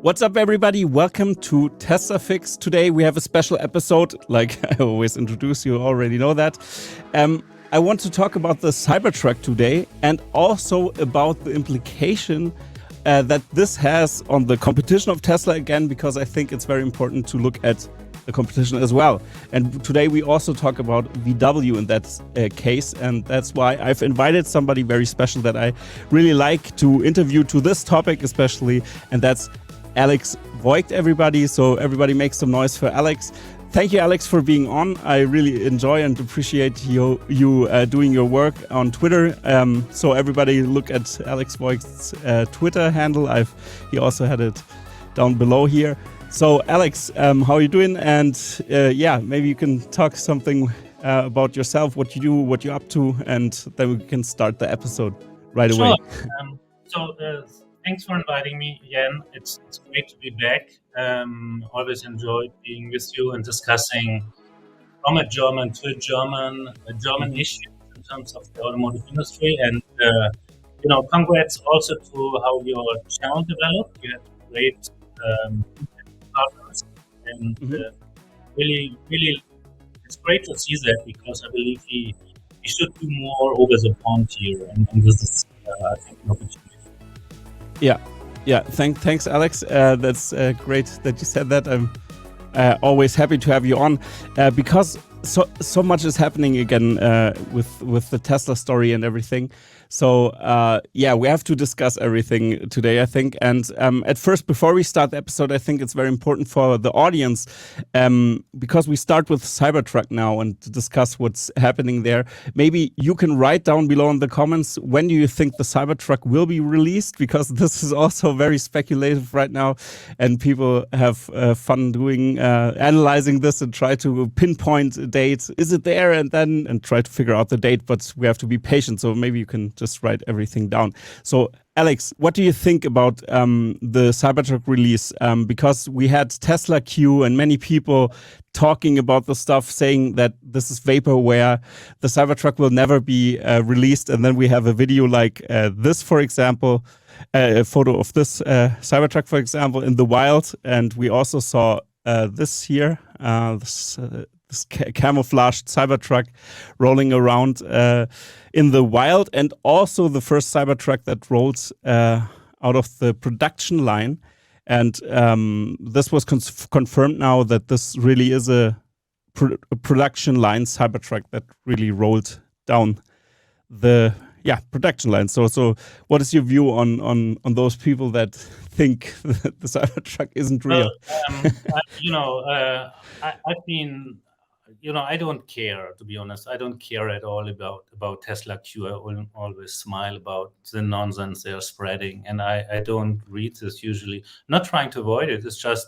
What's up, everybody? Welcome to Tesla Fix. Today we have a special episode. Like I always introduce, you already know that. I want to talk about the Cybertruck today and also about the implication that this has on the competition of Tesla again, because I think it's very important to look at the competition as well. And today we also talk about VW in that case, and that's why I've invited somebody very special that I really like to interview to this topic especially, and that's Alex Voigt, everybody. So everybody make some noise for Alex. Thank you, Alex, for being on. I really enjoy and appreciate you doing your work on Twitter. So everybody look at Alex Voigt's Twitter handle. He also had it down below here. So Alex, how are you doing? And yeah, maybe you can talk something about yourself, what you do, what you're up to, and then we can start the episode right away. Thanks for inviting me again. It's great to be back. Always enjoyed being with you and discussing from a German to a German issues in terms of the automotive industry. And congrats also to how your channel developed. You had great partners, and really, it's great to see that, because I believe we should do more over the pond here, and this is I think an opportunity. Yeah. Thanks, Alex. That's great that you said that. I'm always happy to have you on because so much is happening again with the Tesla story and everything. So yeah, we have to discuss everything today, I think. And at first, before we start the episode, I think it's very important for the audience, because we start with Cybertruck now and to discuss what's happening there. Maybe you can write down below in the comments, when do you think the Cybertruck will be released? Because this is also very speculative right now, and people have fun doing analyzing this and try to pinpoint a date. Is it there? And try to figure out the date, but we have to be patient. So maybe you can just write everything down. So Alex, what do you think about the Cybertruck release? Because we had Tesla Q and many people talking about the stuff, saying that this is vaporware, the Cybertruck will never be released. And then we have a video like this, for example, a photo of this Cybertruck, for example, in the wild. And we also saw this here, this camouflaged Cybertruck rolling around in the wild, and also the first Cybertruck that rolls out of the production line. And this was confirmed now that this really is a production line Cybertruck that really rolled down the production line. So what is your view on those people that think that the Cybertruck isn't real? I've been, I don't care, to be honest. I don't care at all about Tesla Q. I always smile about the nonsense they're spreading, and I don't read this usually. Not trying to avoid it. It's just,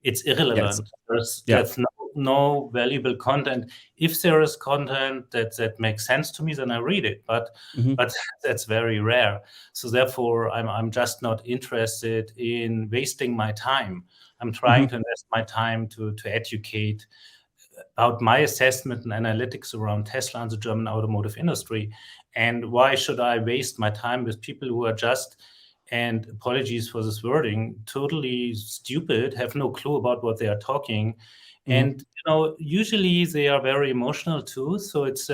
it's irrelevant. Yes. There's no valuable content. If there is content that makes sense to me, then I read it. But that's very rare. So therefore, I'm just not interested in wasting my time. I'm trying to invest my time to educate about my assessment and analytics around Tesla and the German automotive industry. And why should I waste my time with people who are just, and apologies for this wording, totally stupid, have no clue about what they are talking. And usually they are very emotional too. So it's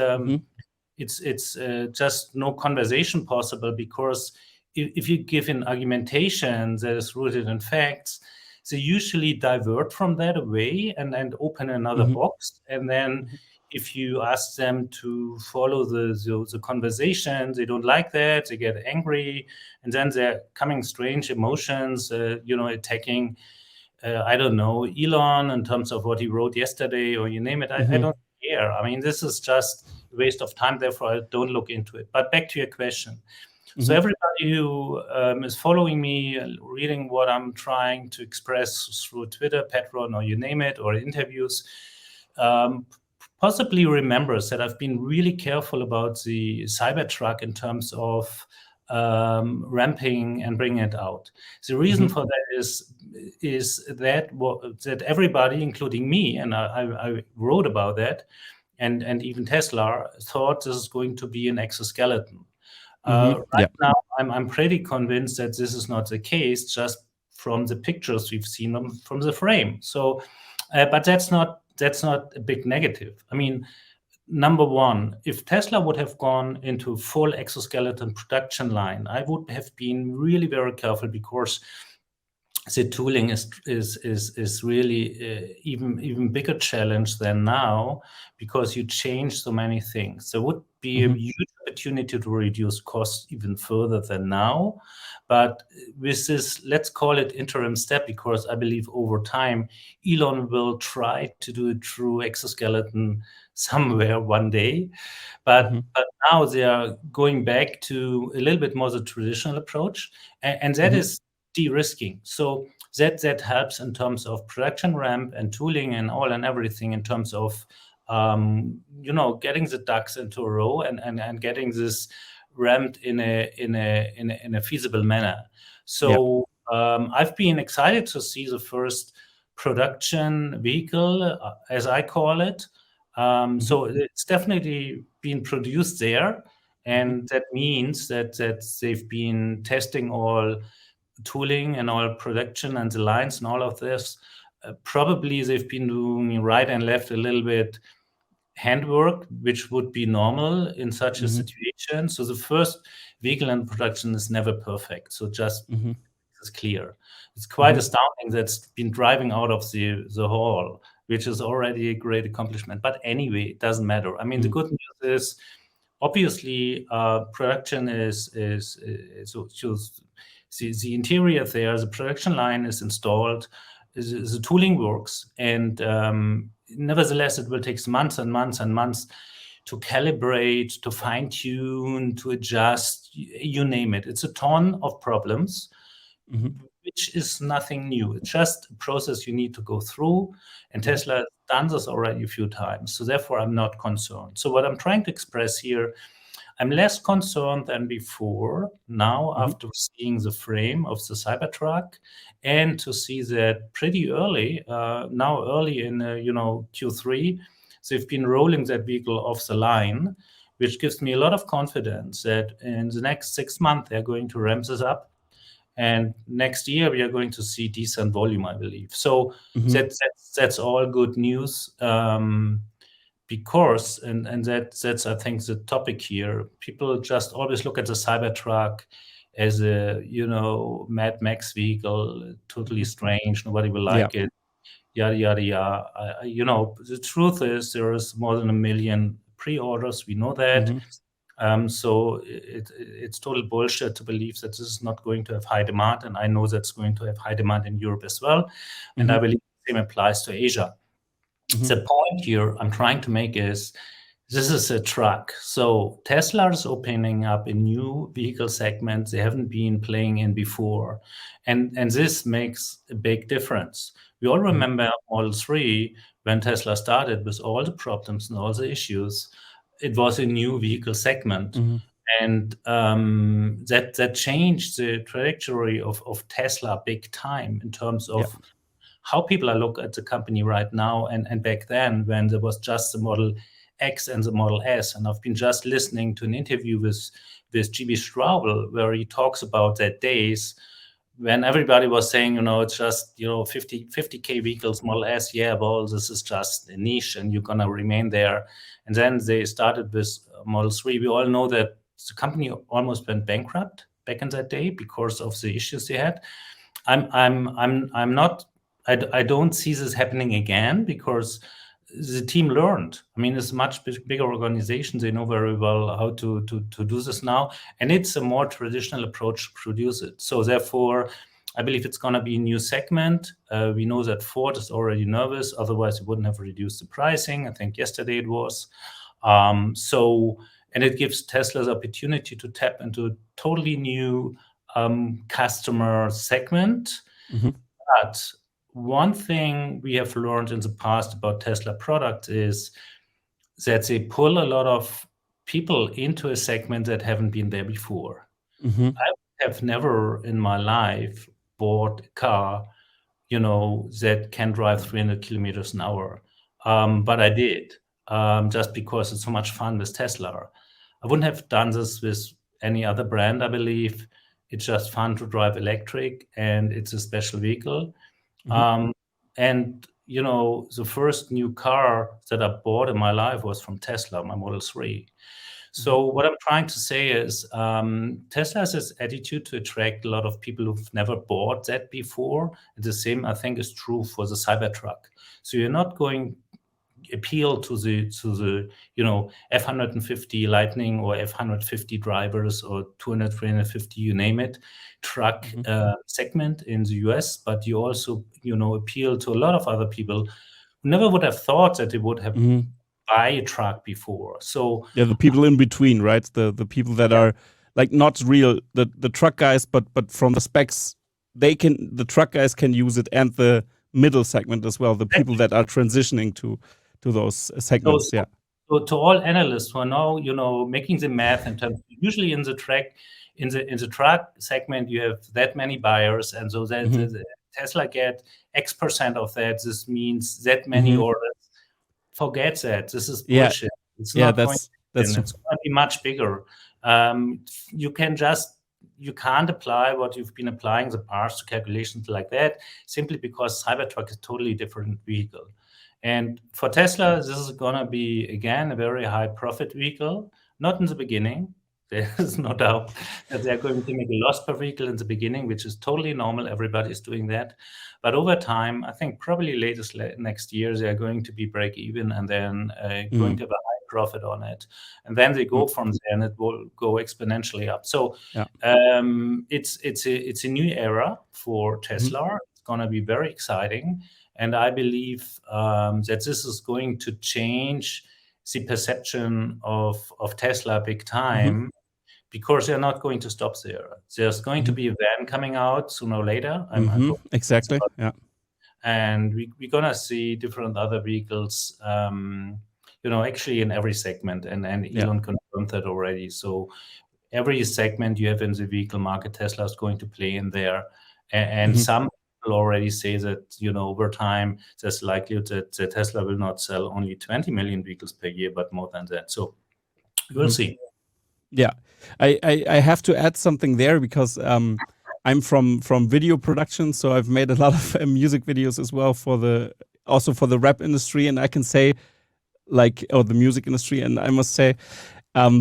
just no conversation possible, because if you give an argumentation that is rooted in facts, they usually divert from that away and open another box. And then if you ask them to follow the conversation, they don't like that, they get angry, and then they're coming strange emotions, attacking, I don't know, Elon in terms of what he wrote yesterday, or you name it. I don't care. I mean, this is just a waste of time, therefore I don't look into it. But back to your question. So everybody who is following me, reading what I'm trying to express through Twitter, Patreon, or you name it, or interviews, possibly remembers that I've been really careful about the Cybertruck in terms of ramping and bringing it out. The reason for that is that everybody, including me, and I wrote about that, and even Tesla, thought this is going to be an exoskeleton. Right now, I'm pretty convinced that this is not the case, just from the pictures we've seen from the frame. So, but that's not a big negative. I mean, number one, if Tesla would have gone into full exoskeleton production line, I would have been really very careful, because the tooling is really even bigger challenge than now, because you change so many things. There would be a huge opportunity to reduce costs even further than now. But with this, let's call it interim step, because I believe over time, Elon will try to do a true exoskeleton somewhere one day. But now they are going back to a little bit more the traditional approach, and that is de-risking. So that helps in terms of production ramp and tooling and all and everything, in terms of getting the ducks into a row and getting this ramped in a feasible manner. So I've been excited to see the first production vehicle, as I call it. So it's definitely been produced there, and that means that they've been testing all tooling and all production and the lines and all of this. Probably they've been doing right and left a little bit handwork, which would be normal in such a situation. So the first vehicle in production is never perfect. So just it's clear. It's quite astounding that's been driving out of the hall, which is already a great accomplishment. But anyway, it doesn't matter. I mean, the good news is, obviously, production is the interior there, the production line is installed, the tooling works, and nevertheless, it will take months and months and months to calibrate, to fine-tune, to adjust, you name it. It's a ton of problems, which is nothing new. It's just a process you need to go through, and Tesla has done this already a few times. So therefore, I'm not concerned. So what I'm trying to express here, I'm less concerned than before now, after seeing the frame of the Cybertruck, and to see that pretty early, now early in Q3, they've been rolling that vehicle off the line, which gives me a lot of confidence that in the next 6 months they're going to ramp this up, and next year we are going to see decent volume, I believe. So that's all good news. Because and that's I think the topic here. People just always look at the Cybertruck as a Mad Max vehicle, totally strange. Nobody will like it. Yada yada yada. The truth is there is more than 1 million pre-orders. We know that. So it's total bullshit to believe that this is not going to have high demand, and I know that's going to have high demand in Europe as well, and I believe the same applies to Asia. The point here I'm trying to make is, this is a truck. So Tesla is opening up a new vehicle segment they haven't been playing in before. And this makes a big difference. We all remember Model 3, when Tesla started with all the problems and all the issues. It was a new vehicle segment. And that changed the trajectory of Tesla big time, in terms of how people look at the company right now and back then, when there was just the Model X and the Model S. And I've been just listening to an interview with GB Straubel, where he talks about that days when everybody was saying, it's just 50K vehicles, Model S, well, this is just a niche and you're gonna remain there. And then they started with Model 3. We all know that the company almost went bankrupt back in that day because of the issues they had. I don't see this happening again, because the team learned. I mean, it's a much bigger organization. They know very well how to do this now. And it's a more traditional approach to produce it. So therefore, I believe it's going to be a new segment. We know that Ford is already nervous. Otherwise, it wouldn't have reduced the pricing. I think yesterday it was. And it gives Tesla the opportunity to tap into a totally new customer segment. But one thing we have learned in the past about Tesla products is that they pull a lot of people into a segment that haven't been there before. I have never in my life bought a car, that can drive 300 kilometers an hour. But I did, just because it's so much fun with Tesla. I wouldn't have done this with any other brand, I believe. It's just fun to drive electric, and it's a special vehicle. Mhm. And the first new car that I bought in my life was from Tesla, my Model 3. Mhm. So what I'm trying to say is Tesla has this attitude to attract a lot of people who've never bought that before. And the same, I think, is true for the Cybertruck. So you're not going appeal to the F-150 Lightning or F-150 drivers or 200, 350, you name it, truck Mhm. segment in the US, but you also appeal to a lot of other people who never would have thought that they would have Mhm. buy a truck before. So Yeah, the people in between, right? The people that yeah, are like not real the truck guys, but from the specs, the truck guys can use it, and the middle segment as well. The people exactly. that are transitioning to those So, segments. so, Yeah. so to all analysts who are now, making the math in terms, usually in the truck segment, you have that many buyers, and so that Hmm. the Tesla get X% of that. This means that many Hmm. orders. Forget that. This is Yeah. bullshit. It's Yeah. not going to That's happen. It's going to be much bigger. Um, you can't apply what you've been applying in the past to calculations like that simply because Cybertruck is a totally different vehicle. And for Tesla, this is going to be, again, a very high profit vehicle, not in the beginning. There's no doubt that they're going to make a loss per vehicle in the beginning, which is totally normal. Everybody's doing that. But over time, I think probably latest next year, they're going to be break even and then going mm, to have a high profit on it. And then they mm, go from there and it will go exponentially up. So yeah. it's a new era for Hmm. Tesla. It's going to be very exciting. And I believe that this is going to change the perception of Tesla big Hmm. time because they're not going to stop there. There's going to Hmm. be a van coming out sooner or later. I'm Hmm. talking Exactly. about, Yeah. and we're gonna see different other vehicles. Actually in every segment, and Yeah. Elon confirmed that already. So every segment you have in the vehicle market, Tesla is going to play in there. And Hmm. some people already say that, over time, there's likelihood that Tesla will not sell only 20 million vehicles per year, but more than that. So we'll Hmm. see. Yeah, I have to add something there because I'm from video production, so I've made a lot of music videos as well also for the rap industry, and I can say or the music industry, and I must say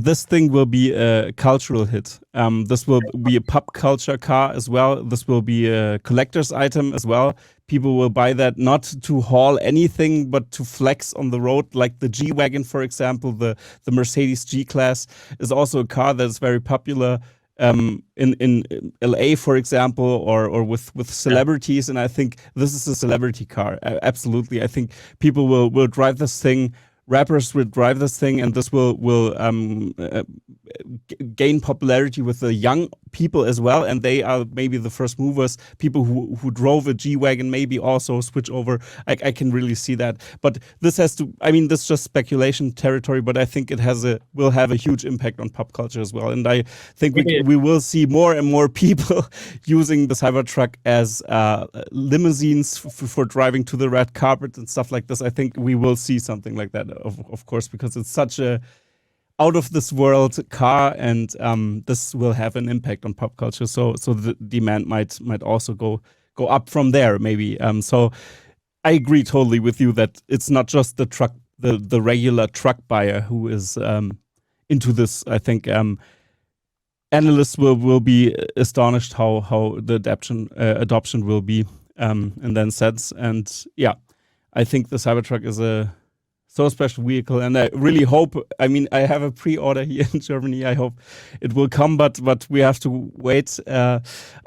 this thing will be a cultural hit. This will be a pop culture car as well. This will be a collector's item as well. People will buy that not to haul anything, but to flex on the road, like the G Wagon, for example. The Mercedes G Class is also a car that is very popular in LA, for example, or with Yeah. celebrities. And I think this is a celebrity car. Absolutely, I think people will drive this thing. Rappers will drive this thing, and this will gain popularity with the young people as well. And they are maybe the first movers. People who drove a G Wagon maybe also switch over. I can really see that. But this has to. I mean, this is just speculation territory. But I think it will have a huge impact on pop culture as well. And I think we will see more and more people using the Cybertruck as limousines for driving to the red carpet and stuff like this. I think we will see something like that, of course, because it's such a out of this world car, and this will have an impact on pop culture. So the demand might also go up from there, maybe. So I agree totally with you that it's not just the regular truck buyer who is into this. I think analysts will be astonished how the adoption will be in then sense. And yeah, I think the Cybertruck is a so special vehicle, and I really hope. I mean, I have a pre-order here in Germany. I hope it will come, but we have to wait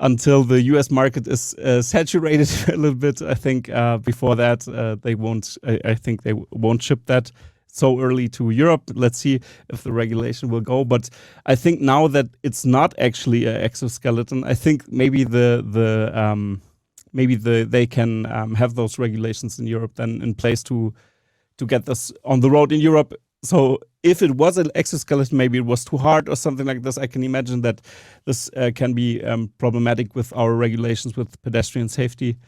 until the U.S. market is saturated a little bit. I think before that they won't. I think they won't ship that so early to Europe. Let's see if the regulation will go. But I think now that it's not actually an exoskeleton, I think maybe they can have those regulations in Europe then in place to get this on the road in Europe. So if it was an exoskeleton, maybe it was too hard or something like this. I can imagine that this can be problematic with our regulations with pedestrian safety.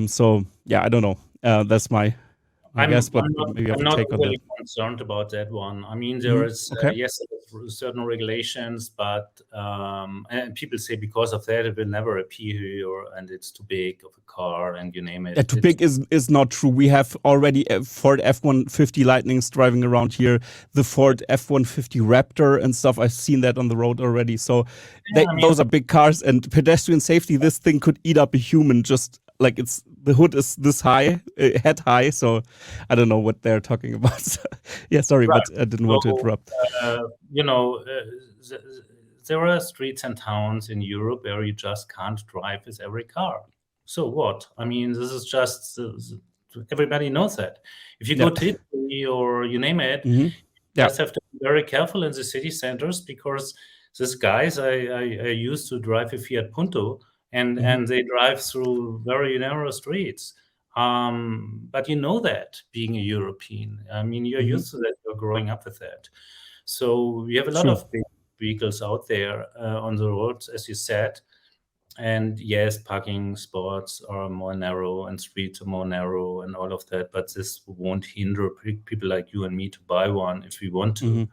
So yeah, I don't know. That's my I guess. But maybe you have I'm a not take on that. really concerned about that one. I mean, there is Okay. yes, certain regulations, but and people say because of that it will never appear here, and it's too big of a car, and you name it. Yeah, too big is not true. We have already Ford F-150 Lightnings driving around here, the Ford F-150 Raptor and stuff. I've seen that on the road already. So those are big cars, and pedestrian safety. This thing could eat up a human. Just like the hood is this high, head high. So I don't know what they're talking about. Yeah, sorry, right. But I didn't want to interrupt. There are streets and towns in Europe where you just can't drive with every car. So what? I mean, this is just everybody knows that. If you go to Italy or you name it, you just have to be very careful in the city centers, because these guys, I used to drive a Fiat Punto, and they drive through very narrow streets. But you know that, being a European. I mean, you're used to that. You're growing up with that. So we have a lot of big vehicles out there on the roads, as you said. And yes, parking spots are more narrow and streets are more narrow and all of that. But this won't hinder people like you and me to buy one if we want to.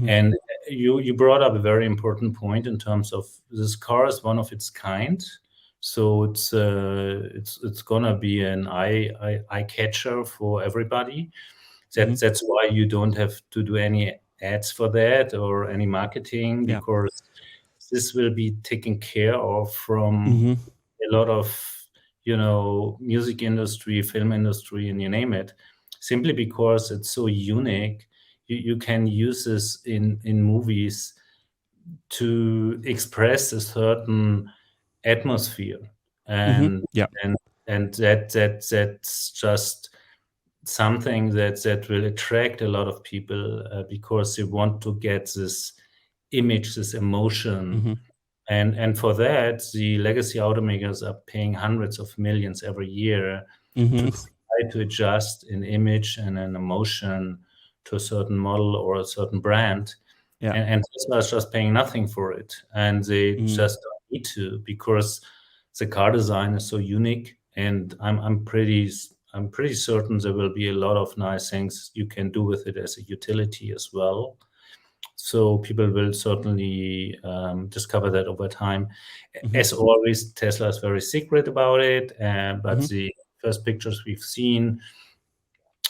And you brought up a very important point in terms of this car is one of its kind. So it's gonna be an eye catcher for everybody. That's why you don't have to do any ads for that or any marketing, because this will be taken care of from a lot of music industry, film industry, and you name it, simply because it's so unique. You can use this in movies to express a certain atmosphere, and that's just something that will attract a lot of people, because they want to get this image, this emotion. And for that, the legacy automakers are paying hundreds of millions every year to try to adjust an image and an emotion to a certain model or a certain brand. And Tesla is just paying nothing for it. And they just don't need to, because the car design is so unique. And I'm pretty certain there will be a lot of nice things you can do with it as a utility as well. So people will certainly discover that over time. As always, Tesla is very secret about it, but the first pictures we've seen,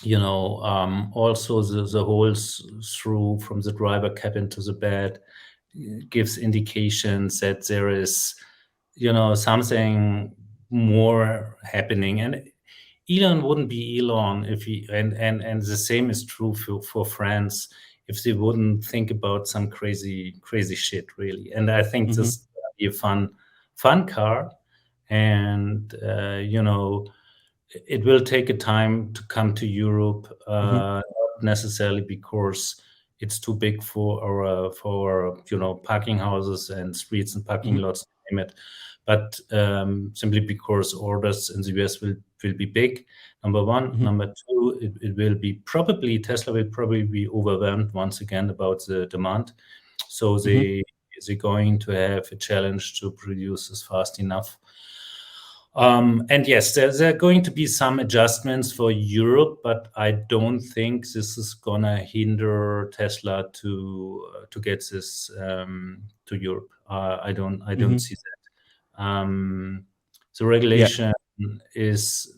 also the holes through from the driver cabin to the bed gives indications that there is, something more happening. And Elon wouldn't be Elon if he, and the same is true for France, if they wouldn't think about some crazy shit, really. And I think this will be a fun car, and it will take a time to come to Europe, not necessarily because it's too big for our parking houses and streets and parking lots, name it, but simply because orders in the US will be big. Number one. Number two, it will be Tesla will probably be overwhelmed once again about the demand. So they're going to have a challenge to produce this fast enough. And yes, there are going to be some adjustments for Europe, but I don't think this is gonna hinder Tesla to get this to Europe. I don't see that. The regulation is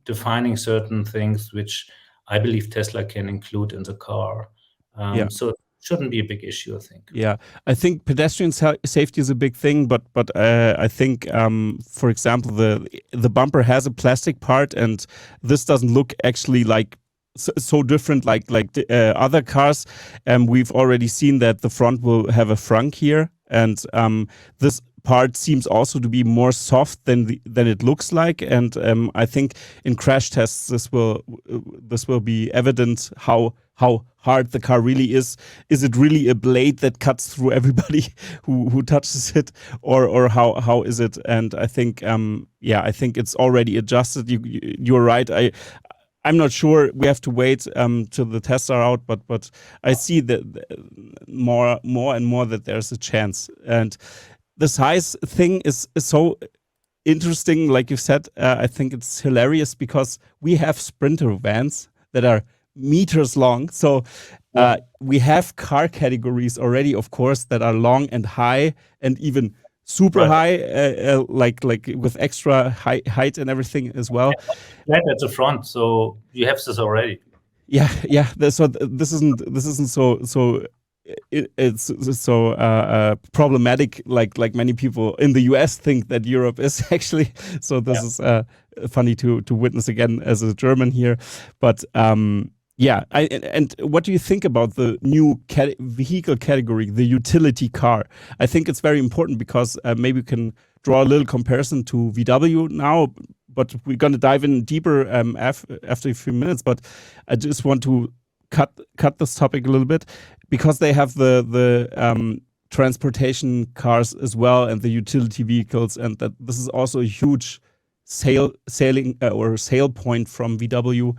defining certain things which I believe Tesla can include in the car. So it shouldn't be a big issue, I think. Yeah, I think pedestrian safety is a big thing, but I think, for example, the bumper has a plastic part, and this doesn't look actually like so different like other cars. We've already seen that the front will have a frunk here, and this part seems also to be more soft than it looks like. And I think in crash tests this will be evident how hard the car really is. Is it really a blade that cuts through everybody who touches it, or how is it? And I think I think it's already adjusted. You're right. I'm not sure. We have to wait till the tests are out, but I see that more and more that there's a chance. And the size thing is so interesting, like you said. I think it's hilarious because we have Sprinter vans that are meters long. So we have car categories already, of course, that are long and high, and even super high, like with extra height and everything as well. Flat at the front, so you have this already. Yeah. So this isn't so. It's so problematic, like many people in the US think that Europe is actually. So this is funny to witness again as a German here, but yeah. And what do you think about the new vehicle category, the utility car? I think it's very important because maybe we can draw a little comparison to VW now, but we're going to dive in deeper after a few minutes. But I just want to cut this topic a little bit because they have the transportation cars as well and the utility vehicles, and that this is also a huge sale point from VW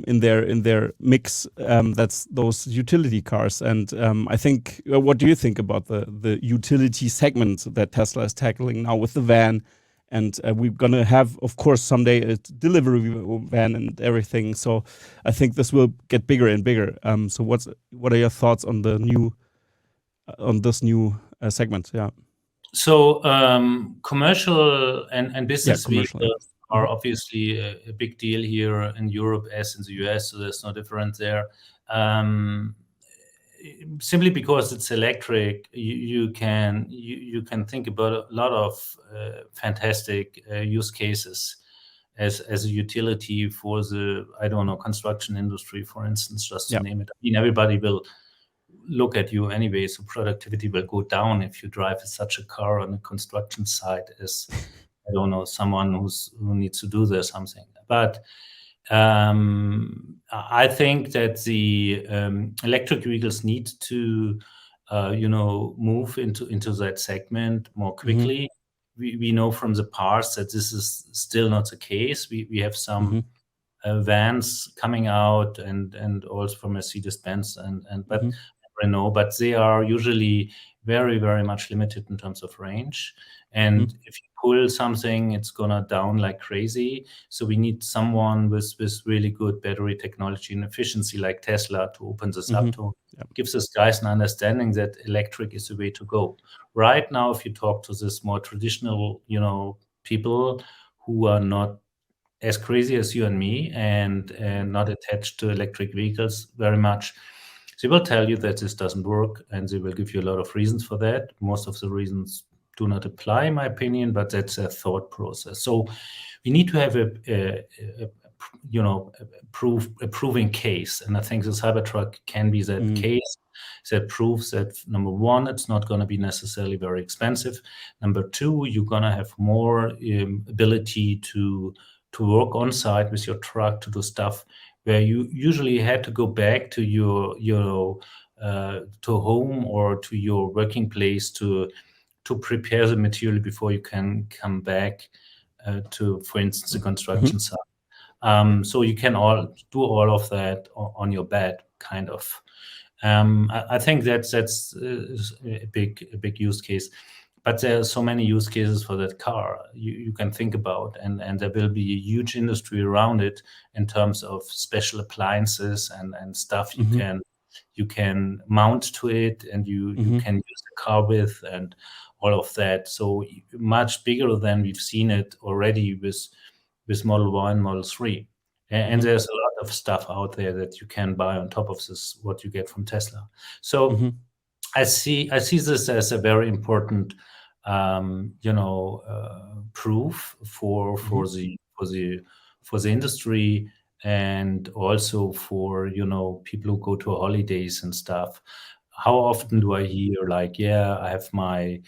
in their mix. That's those utility cars, and I think. What do you think about the utility segment that Tesla is tackling now with the van? And we're gonna have, of course, someday a delivery van and everything. So I think this will get bigger and bigger. So what are your thoughts on this new segment? Yeah. So commercial and business vehicles are obviously a big deal here in Europe as in the US. So there's no difference there. Simply because it's electric, you can think about a lot of fantastic use cases as a utility for the construction industry, for instance, just to name it. I mean, everybody will look at you anyway, so productivity will go down if you drive such a car on a construction site as someone who needs to do there something. But I think that the electric vehicles need to, move into that segment more quickly. We know from the past that this is still not the case. We have some vans coming out and also from Mercedes-Benz and Renault, but they are usually very, very much limited in terms of range. And if you pull something, it's gonna down like crazy. So we need someone with really good battery technology and efficiency like Tesla to open this up to give these guys an understanding that electric is the way to go. Right now, if you talk to this more traditional, people who are not as crazy as you and me and not attached to electric vehicles very much, they will tell you that this doesn't work, and they will give you a lot of reasons for that. Most of the reasons do not apply, in my opinion, but that's a thought process. So we need to have a proving case, and I think the Cybertruck can be that case that proves that, number one, it's not going to be necessarily very expensive. Number two, you're going to have more ability to work on site with your truck, to do stuff where you usually had to go back to your to home or to your working place to prepare the material before you can come back to, for instance, the construction site. So you can do all of that on your bed, kind of. I think that's a big use case. But there are so many use cases for that car you can think about, and there will be a huge industry around it in terms of special appliances and stuff you can mount to it, and you can use the car with, and all of that. So much bigger than we've seen it already with Model Y and Model 3. And there's a lot of stuff out there that you can buy on top of this, what you get from Tesla. So I see this as a very important, proof for the industry, and also for people who go to holidays and stuff. How often do I hear like, I have my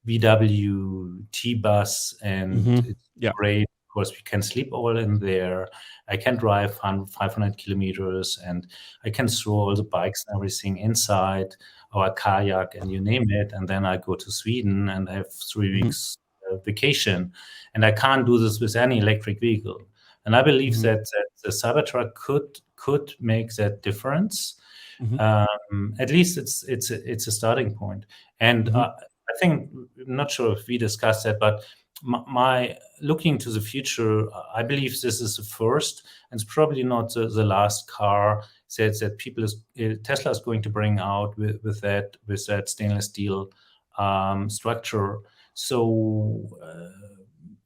VW T-Bus and it's great because we can sleep all in there. I can drive 500 kilometers and I can throw all the bikes and everything inside, or a kayak, and you name it. And then I go to Sweden and have 3 weeks vacation. And I can't do this with any electric vehicle. And I believe that the Cybertruck could make that difference. At least it's a starting point. And I think, I'm not sure if we discussed that, but my looking to the future, I believe this is the first, and it's probably not the last car that Tesla is going to bring out with that stainless steel structure. So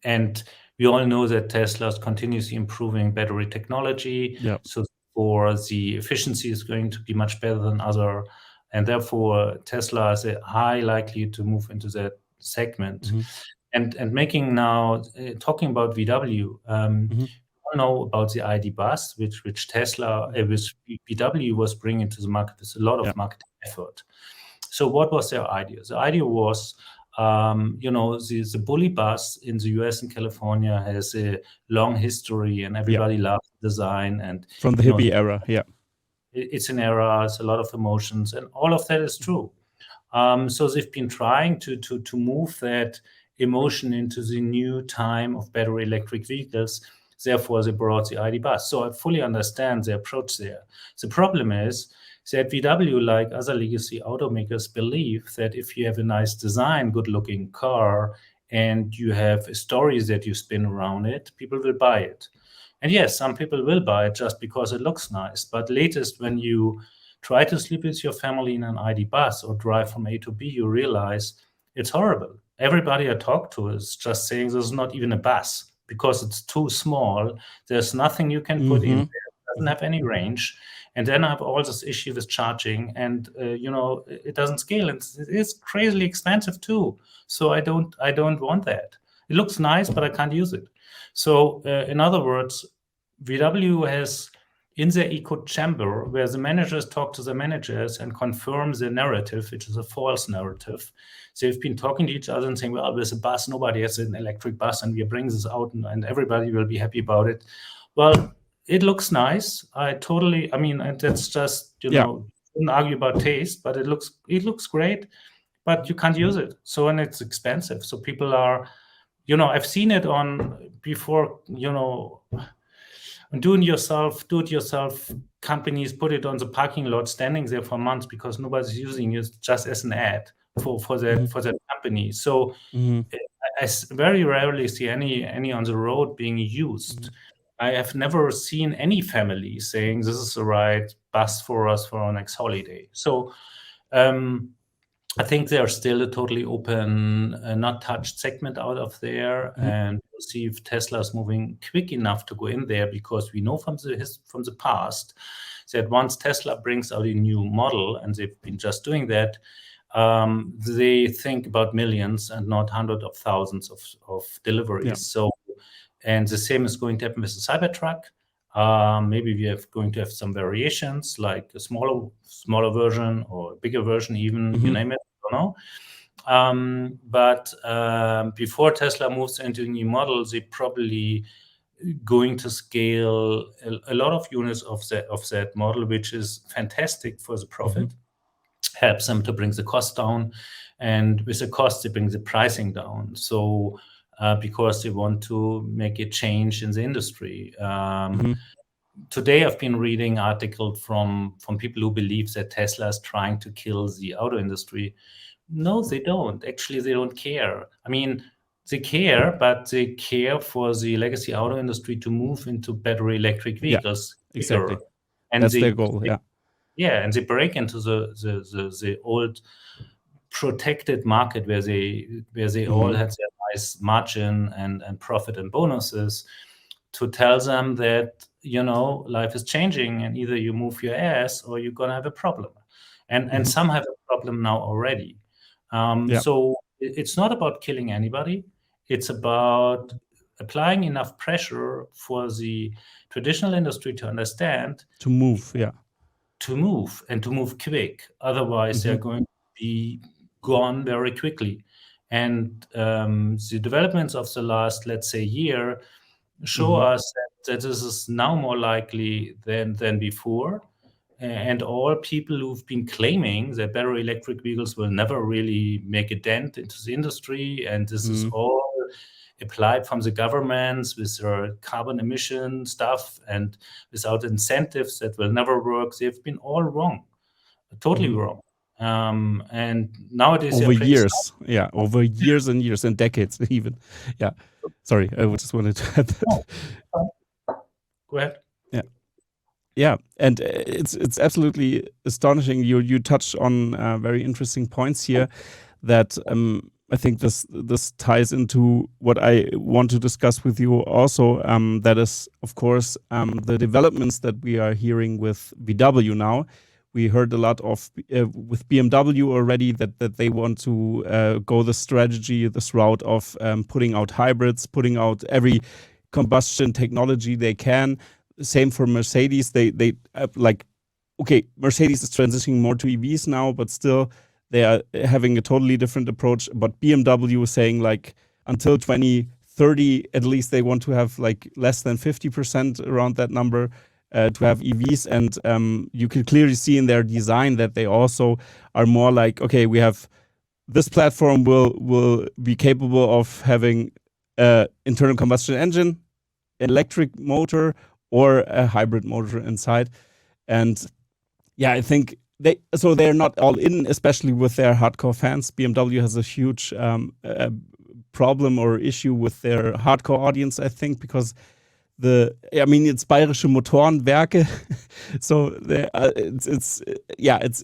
and we all know that Tesla is continuously improving battery technology. Yeah. So for the efficiency is going to be much better than other, and therefore Tesla is a high likely to move into that segment. And making now talking about VW, you all know about the ID. Bus, which Tesla, which VW was bringing to the market with a lot of marketing effort. So what was their idea? The idea was, the bully bus in the US and California has a long history, and everybody loves the design. And from the hippie era, it's an era, it's a lot of emotions, and all of that is true. So they've been trying to move that emotion into the new time of battery electric vehicles. Therefore, they brought the ID. Bus. So I fully understand the approach there. The problem is that VW, like other legacy automakers, believe that if you have a nice design, good-looking car, and you have stories that you spin around it, people will buy it. And yes, some people will buy it just because it looks nice. But latest, when you try to sleep with your family in an ID. Bus or drive from A to B, you realize it's horrible. Everybody I talk to is just saying this is not even a bus because it's too small. There's nothing you can put in there. It doesn't have any range. And then I have all this issue with charging, and it doesn't scale. And it is crazily expensive too. So I don't want that. It looks nice, but I can't use it. So in other words, VW has in their echo chamber, where the managers talk to the managers and confirm the narrative, which is a false narrative. They've been talking to each other and saying, well, there's a bus, nobody has an electric bus, and we bring this out and everybody will be happy about it. Well, it looks nice. And that's just, shouldn't argue about taste, but it looks great, but you can't use it. So, and it's expensive. So people are, I've seen it on before, do-it-yourself companies put it on the parking lot, standing there for months because nobody's using it, just as an ad for that company. So I very rarely see any on the road being used. I have never seen any family saying this is the right bus for us for our next holiday. So I think they are still a totally open, not touched segment out of there, and we'll see if Tesla is moving quick enough to go in there, because we know from the past that once Tesla brings out a new model, and they've been just doing that, they think about millions and not hundreds of thousands of deliveries. So, and the same is going to happen with the Cybertruck. Maybe we are going to have some variations, like a smaller version or a bigger version, even, you name it, I don't know. But before Tesla moves into a new model, they're probably going to scale a lot of units of that model, which is fantastic for the profit. Helps them to bring the cost down, and with the cost, they bring the pricing down. So because they want to make a change in the industry. Today, I've been reading articles from people who believe that Tesla is trying to kill the auto industry. No, they don't. Actually, they don't care. I mean, they care, but they care for the legacy auto industry to move into battery electric vehicles. Yeah, exactly. And that's their goal. And they break into the old protected market where they all had their nice margin and profit and bonuses, to tell them that life is changing and either you move your ass or you're gonna have a problem, and some have a problem now already. So it's not about killing anybody. It's about applying enough pressure for the traditional industry to understand to move, to move quick. Otherwise, they're going to be gone very quickly. And the developments of the last, let's say, year show us that this is now more likely than before. And all people who've been claiming that battery electric vehicles will never really make a dent into the industry, and this is all applied from the governments with their carbon emission stuff and without incentives that will never work, they've been all wrong, totally wrong. And nowadays over they're pretty years, yeah, over years and years and decades even. Yeah, sorry, I just wanted to add that. Go ahead. Yeah. Yeah, and it's absolutely astonishing. You touch on very interesting points here that I think this ties into what I want to discuss with you also. That is, of course, the developments that we are hearing with VW now. We heard a lot of with BMW already that they want to go the strategy, this route of putting out hybrids, putting out every combustion technology they can. Same for Mercedes. They like, okay, Mercedes is transitioning more to EVs now, but still they are having a totally different approach. But BMW is saying like until 2030, at least they want to have like less than 50% around that number to have EVs. And you can clearly see in their design that they also are more like, okay, we have this platform will be capable of having internal combustion engine, electric motor, or a hybrid motor inside. And yeah, I think they're not all in, especially with their hardcore fans. BMW has a huge problem or issue with their hardcore audience, I think, because it's Bayerische Motorenwerke, so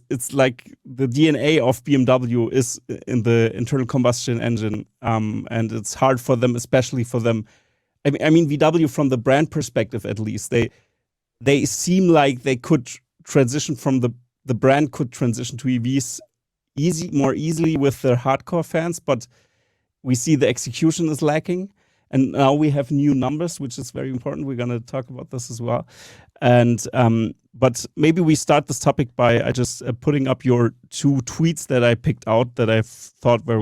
it's like the DNA of BMW is in the internal combustion engine, and it's hard for them, especially for them. I mean, VW from the brand perspective, at least, they seem like they could transition from the brand could transition to EVs more easily with their hardcore fans, but we see the execution is lacking. And now we have new numbers, which is very important. We're going to talk about this as well. And but maybe we start this topic by just putting up your two tweets that I picked out that I thought were,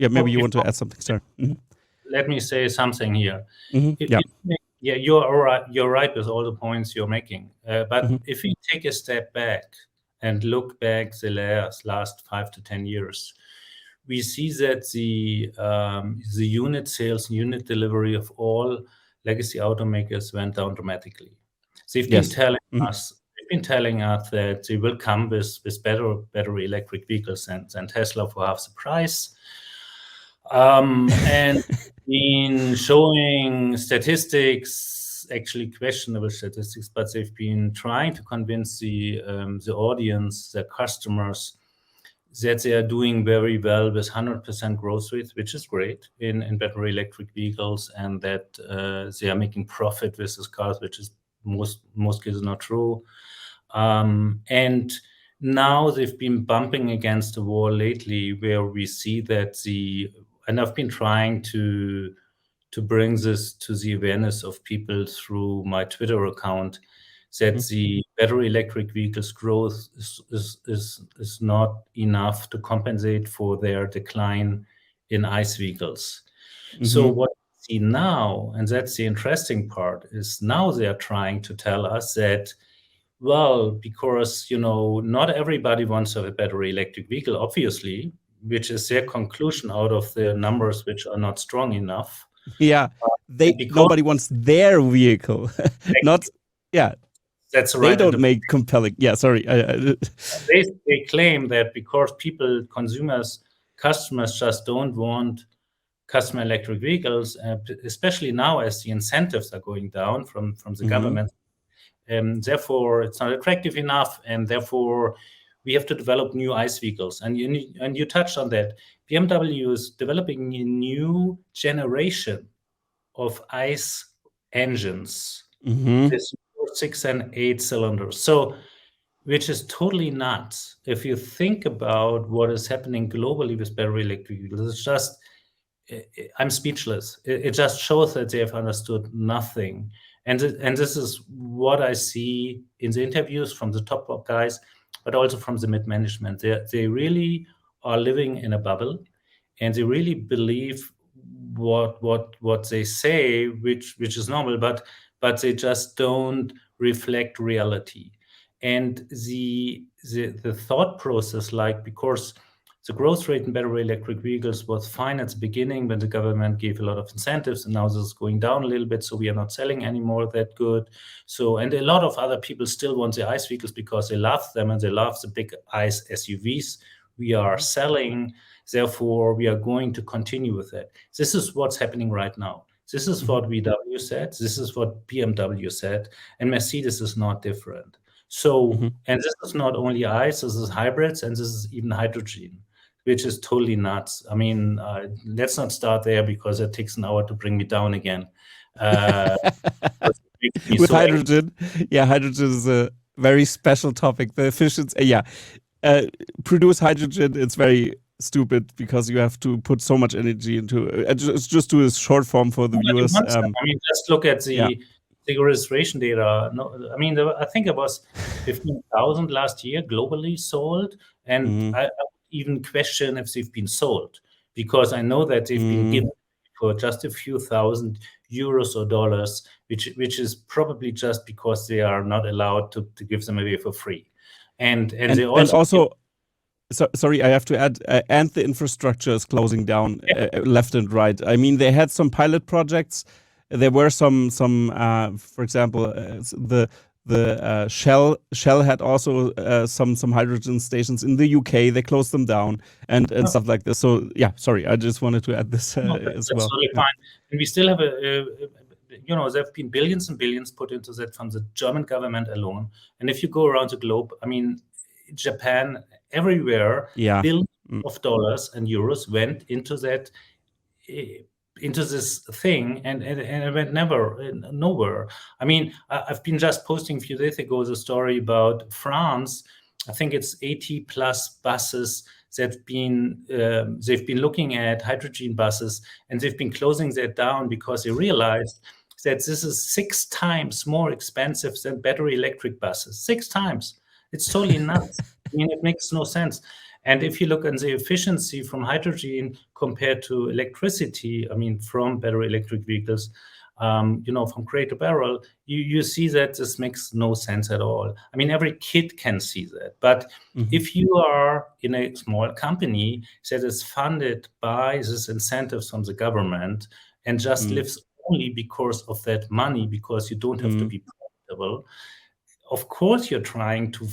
maybe you want to add something, sir. Mm-hmm. Let me say something here. Mm-hmm. Yeah, you're right with all the points you're making. But if we take a step back and look back the last 5 to 10 years, we see that the unit sales, unit delivery of all legacy automakers went down dramatically. They've been telling us that they will come with better battery electric vehicles and Tesla for half the price. And been showing statistics, actually questionable statistics, but they've been trying to convince the audience, their customers, that they are doing very well with 100% growth rate, which is great in battery electric vehicles, and that they are making profit with these cars, which is most cases not true. And now they've been bumping against the wall lately, where we see that and I've been trying to bring this to the awareness of people through my Twitter account, that the battery electric vehicles growth is not enough to compensate for their decline in ICE vehicles. So what we see now, and that's the interesting part, is now they are trying to tell us that, well, because, not everybody wants to have a battery electric vehicle, obviously, which is their conclusion out of the numbers, which are not strong enough. Yeah, nobody wants their vehicle, not, yeah. That's right. They don't make compelling. Yeah, sorry. They claim that because customers just don't want custom electric vehicles, especially now as the incentives are going down from the government. Therefore, it's not attractive enough, and therefore we have to develop new ICE vehicles. And you touched on that. BMW is developing a new generation of ICE engines with 6 and 8 cylinders. So, which is totally nuts. If you think about what is happening globally with battery electric vehicles, it's just, I'm speechless. It just shows that they have understood nothing. And this is what I see in the interviews from the top guys, but also from the mid-management. They really are living in a bubble, and they really believe what they say, which is normal, but they just don't reflect reality. And the thought process, like, because the growth rate in battery electric vehicles was fine at the beginning when the government gave a lot of incentives, and now this is going down a little bit, so we are not selling anymore that good. So, and a lot of other people still want the ICE vehicles because they love them and they love the big ICE SUVs we are selling. Therefore, we are going to continue with that. This is what's happening right now. This is what VW said. This is what BMW said. And Mercedes is not different. So, and this is not only ICE, this is hybrids, and this is even hydrogen, which is totally nuts. I mean, let's not start there because it takes an hour to bring me down again. With so hydrogen, yeah, hydrogen is a very special topic. The efficiency, produce hydrogen, it's very stupid because you have to put so much energy into it. Just do a short form for the viewers. I mean, just look at the registration data. No, I mean, I think it was 15,000 last year globally sold, and I even question if they've been sold, because I know that they've been given for just a few thousand euros or dollars, which is probably just because they are not allowed to give them away for free. And they also sorry, I have to add, and the infrastructure is closing down left and right. I mean, they had some pilot projects. There were some for example, the Shell had also some hydrogen stations in the UK. They closed them down and stuff like this. So yeah, sorry, I just wanted to add this as well. That's totally fine. And we still have there have been billions and billions put into that from the German government alone. And if you go around the globe, I mean, Japan, everywhere, billions of dollars and euros went into that, into this thing, and it went nowhere. I mean, I've been just posting a few days ago the story about France. I think it's 80 plus buses that they've been looking at hydrogen buses, and they've been closing that down because they realized that this is 6 times more expensive than battery electric buses. 6 times. It's totally nuts. I mean, it makes no sense. And if you look at the efficiency from hydrogen compared to electricity, I mean, from battery electric vehicles, from crate to barrel, you see that this makes no sense at all. I mean, every kid can see that. But if you are in a small company that is funded by this incentives from the government and just lives only because of that money, because you don't have to be profitable, of course, you're trying to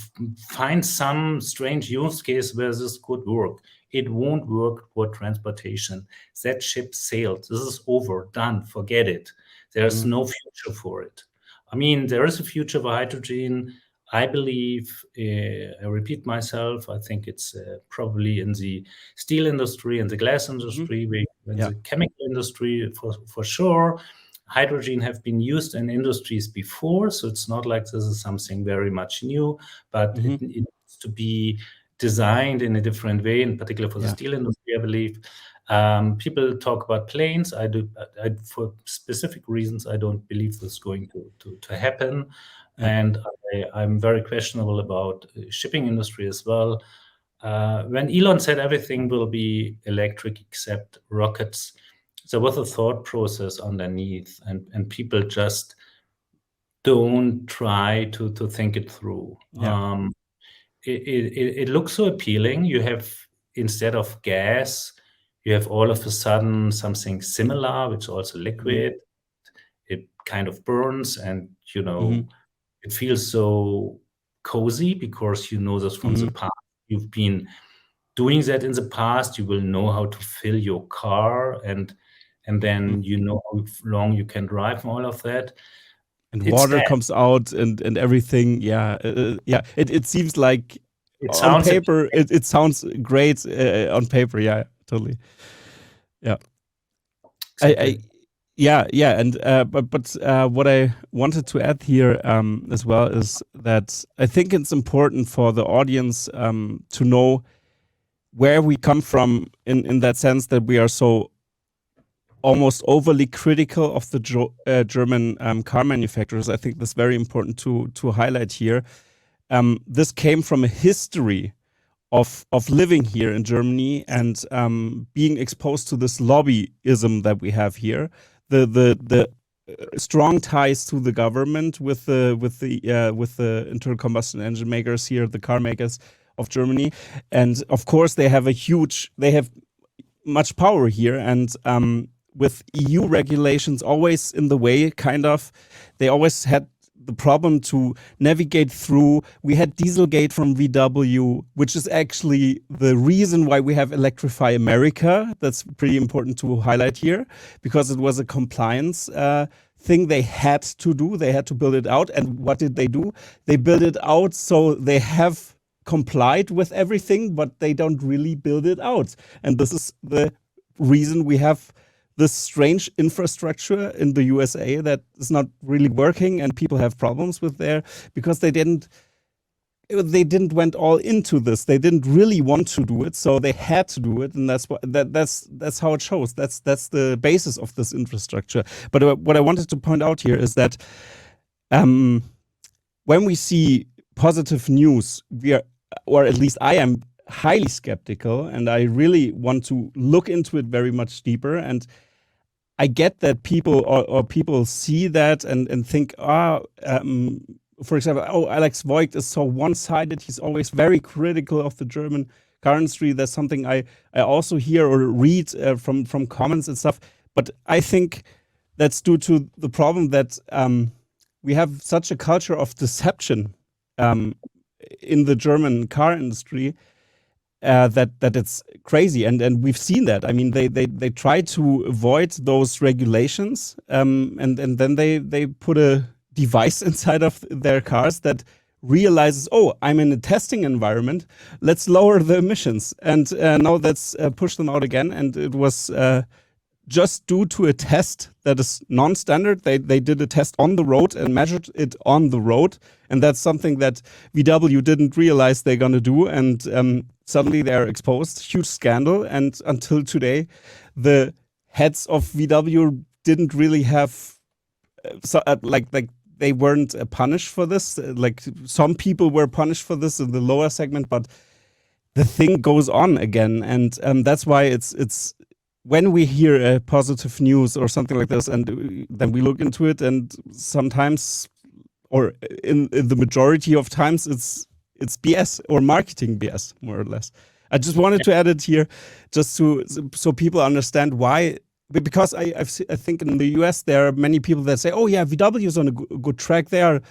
find some strange use case where this could work. It won't work for transportation. That ship sailed. This is over, done, forget it. There's no future for it. I mean, there is a future for hydrogen. I believe, I repeat myself, I think it's probably in the steel industry and the glass industry, the chemical industry for sure. Hydrogen have been used in industries before, so it's not like this is something very much new, but it needs to be designed in a different way, in particular for the steel industry, I believe. People talk about planes. I for specific reasons, I don't believe this is going to happen. And I'm very questionable about shipping industry as well. When Elon said everything will be electric except rockets, there was a thought process underneath, and people just don't try to think it through. It looks so appealing. You have, instead of gas, you have all of a sudden something similar, which is also liquid. It kind of burns, and it feels so cozy because you know this from the past. You've been doing that in the past. You will know how to fill your car, and then you know how long you can drive and all of that. And water comes out and everything. It seems like on paper it sounds great on paper. Yeah, totally. Yeah. Exactly. But what I wanted to add here as well is that I think it's important for the audience to know where we come from in that sense, that we are so almost overly critical of the German car manufacturers. I think that's very important to highlight here. This came from a history of living here in Germany and being exposed to this lobbyism that we have here. The strong ties to the government with the internal combustion engine makers here, the car makers, of Germany, and of course they have much power here, and with EU regulations always in the way, kind of, they always had the problem to navigate through. We had Dieselgate from VW, which is actually the reason why we have Electrify America. That's pretty important to highlight here, because it was a compliance thing they had to do. They had to build it out. And what did they do? They built it out so they have complied with everything, but they don't really build it out. And this is the reason we have this strange infrastructure in the USA that is not really working, and people have problems with there because they didn't went all into this. They didn't really want to do it, so they had to do it, and that's how it shows. That's the basis of this infrastructure. But what I wanted to point out here is that when we see positive news, or at least I am highly skeptical, and I really want to look into it very much deeper. And I get that people or people see that and think, for example, Alex Voigt is so one-sided. He's always very critical of the German car industry. That's something I also hear or read from comments and stuff. But I think that's due to the problem that we have such a culture of deception in the German car industry. That it's crazy, and we've seen that. I mean, they try to avoid those regulations, and then they put a device inside of their cars that realizes, oh, I'm in a testing environment. Let's lower the emissions, and now let's push them out again. And it was just due to a test that is non-standard. They did a test on the road and measured it on the road, and that's something that VW didn't realize they're going to do, and suddenly they're exposed. Huge scandal, and until today, the heads of VW didn't really have like they weren't punished for this. Like some people were punished for this in the lower segment, but the thing goes on again, and that's why it's when we hear a positive news or something like this, and then we look into it, and sometimes, or in the majority of times, it's BS or marketing BS, more or less. I just wanted to add it here, just so people understand why. Because I think in the US there are many people that say, "Oh yeah, VW is on a good track. They are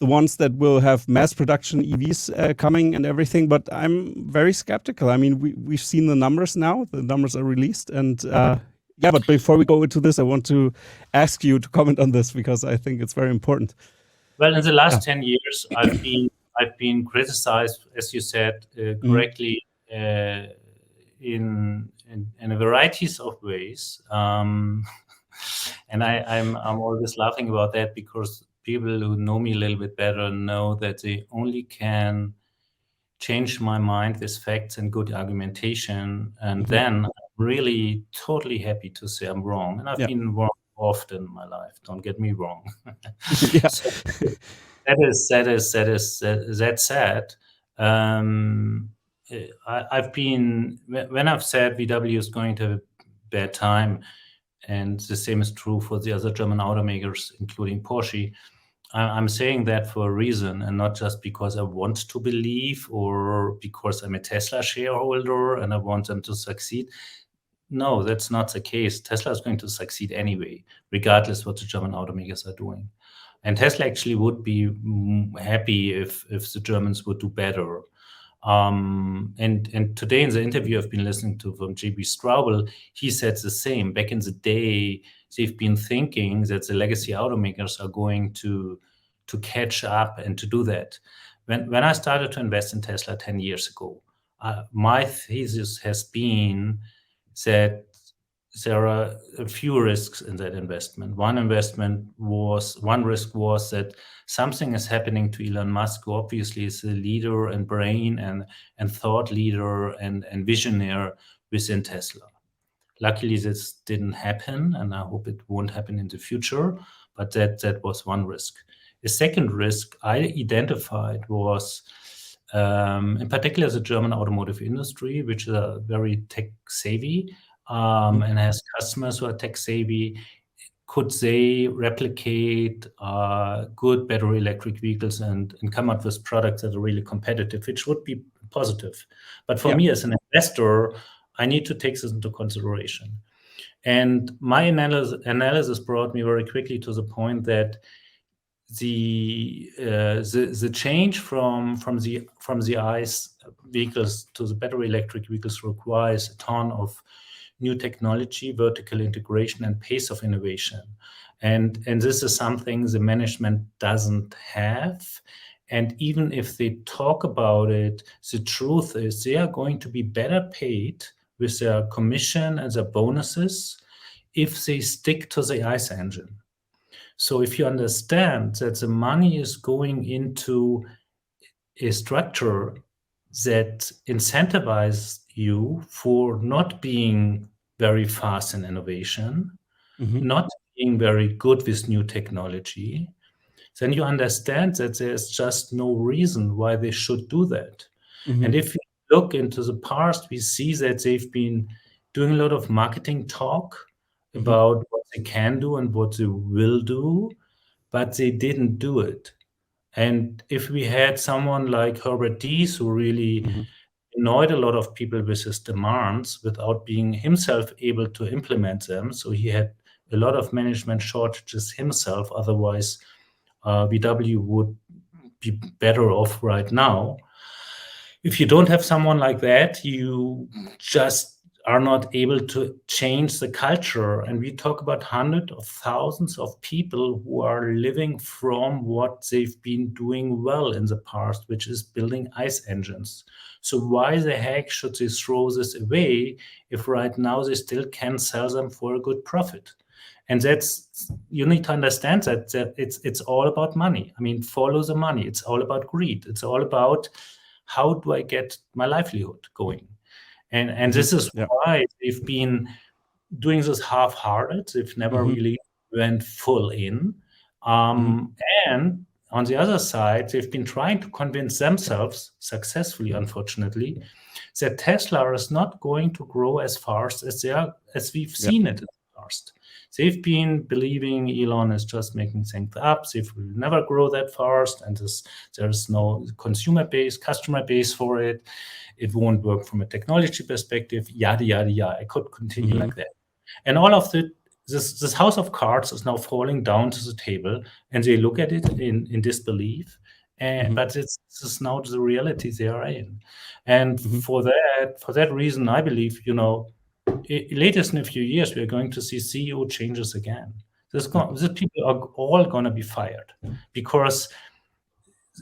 the ones that will have mass production EVs coming and everything." But I'm very skeptical. I mean, we've seen the numbers now. The numbers are released, and yeah. But before we go into this, I want to ask you to comment on this, because I think it's very important. Well, in the last 10 years, I've been criticized, as you said correctly, in a varieties of ways, and I'm always laughing about that, because people who know me a little bit better know that they only can change my mind with facts and good argumentation, and then I'm really totally happy to say I'm wrong, and I've been wrong often in my life. Don't get me wrong. Yeah. So that said, I've been, when I've said VW is going to have a bad time, and the same is true for the other German automakers, including Porsche, I'm saying that for a reason, and not just because I want to believe or because I'm a Tesla shareholder and I want them to succeed. No, that's not the case. Tesla is going to succeed anyway, regardless what the German automakers are doing. And Tesla actually would be happy if the Germans would do better. And today in the interview I've been listening to from JB Straubel, he said the same. Back in the day, they've been thinking that the legacy automakers are going to catch up and to do that. When I started to invest in Tesla 10 years ago, my thesis has been that there are a few risks in that investment. One risk was that something is happening to Elon Musk, who obviously is the leader and brain and thought leader and visionary within Tesla. Luckily, this didn't happen, and I hope it won't happen in the future, but that was one risk. The second risk I identified was, in particular, the German automotive industry, which is very tech-savvy, and has customers who are tech-savvy. Could they replicate good battery electric vehicles and come up with products that are really competitive, which would be positive. But for me as an investor, I need to take this into consideration. And my analysis brought me very quickly to the point that the change from the ICE vehicles to the battery electric vehicles requires a ton of new technology, vertical integration, and pace of innovation. And this is something the management doesn't have. And even if they talk about it, the truth is they are going to be better paid with their commission and their bonuses if they stick to the ICE engine. So if you understand that the money is going into a structure that incentivizes you for not being very fast in innovation, not being very good with new technology, then you understand that there's just no reason why they should do that. And if we look into the past, we see that they've been doing a lot of marketing talk about what they can do and what they will do, but they didn't do it. And if we had someone like Herbert Diess, who really annoyed a lot of people with his demands without being himself able to implement them, so he had a lot of management shortages himself, otherwise VW would be better off right now. If you don't have someone like that, you just are not able to change the culture. And we talk about hundreds of thousands of people who are living from what they've been doing well in the past, which is building ICE engines. So why the heck should they throw this away if right now they still can sell them for a good profit? And that's, you need to understand that it's all about money. I mean, follow the money. It's all about greed. It's all about how do I get my livelihood going? And this is why they've been doing this half-hearted. They've never really went full in. And on the other side, they've been trying to convince themselves, successfully, unfortunately, that Tesla is not going to grow as fast as we've seen it in the past. They've been believing Elon is just making things up. They will never grow that fast, and there's no customer base for it. It won't work from a technology perspective. Yada yada yada. I could continue like that, and all of this house of cards is now falling down to the table, and they look at it in disbelief. But this is now the reality they are in, and for that reason, I believe latest in a few years, we are going to see CEO changes again. These people are all going to be fired because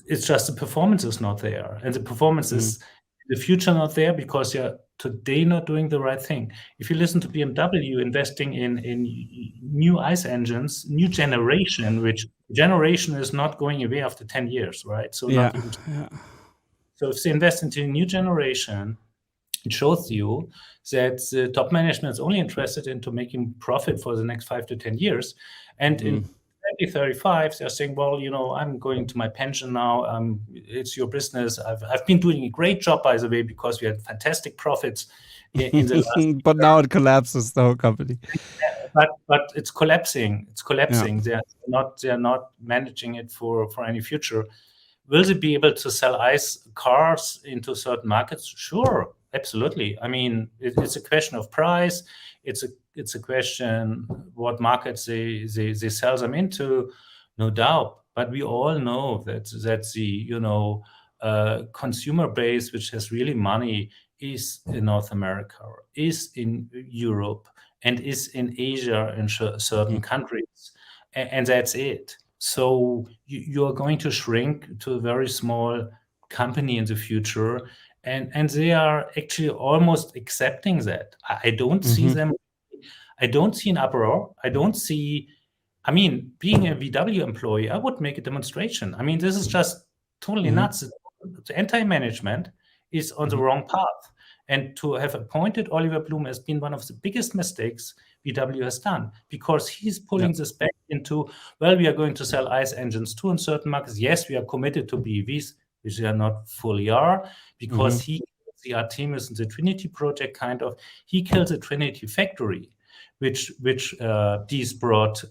it's just the performance is not there. And the performance is in the future not there because you're today not doing the right thing. If you listen to BMW investing in new ICE engines, new generation, which generation is not going away after 10 years, right? So so if they invest into a new generation, it shows you that the top management is only interested into making profit for the next 5 to 10 years. And in 2035, they're saying, well, I'm going to my pension now. It's your business. I've been doing a great job, by the way, because we had fantastic profits in the last But now it collapses, the whole company. But it's collapsing. It's collapsing. They're not managing it for any future. Will they be able to sell ICE cars into certain markets? Sure. Absolutely. I mean, it's a question of price. It's a question what markets they sell them into, no doubt. But we all know that the consumer base, which has really money, is in North America, is in Europe, and is in Asia in certain countries, and that's it. So you are going to shrink to a very small company in the future. And they are actually almost accepting that. I don't see them. I don't see an uproar. I don't see. I mean, being a VW employee, I would make a demonstration. I mean, this is just totally nuts. The entire management is on the wrong path. And to have appointed Oliver Blume has been one of the biggest mistakes VW has done, because he's pulling this back into, well, we are going to sell ICE engines too in certain markets. Yes, we are committed to BEVs, which they are not fully are, because he kills the Artemis and the Trinity project, kind of. He kills the Trinity factory, which Diess brought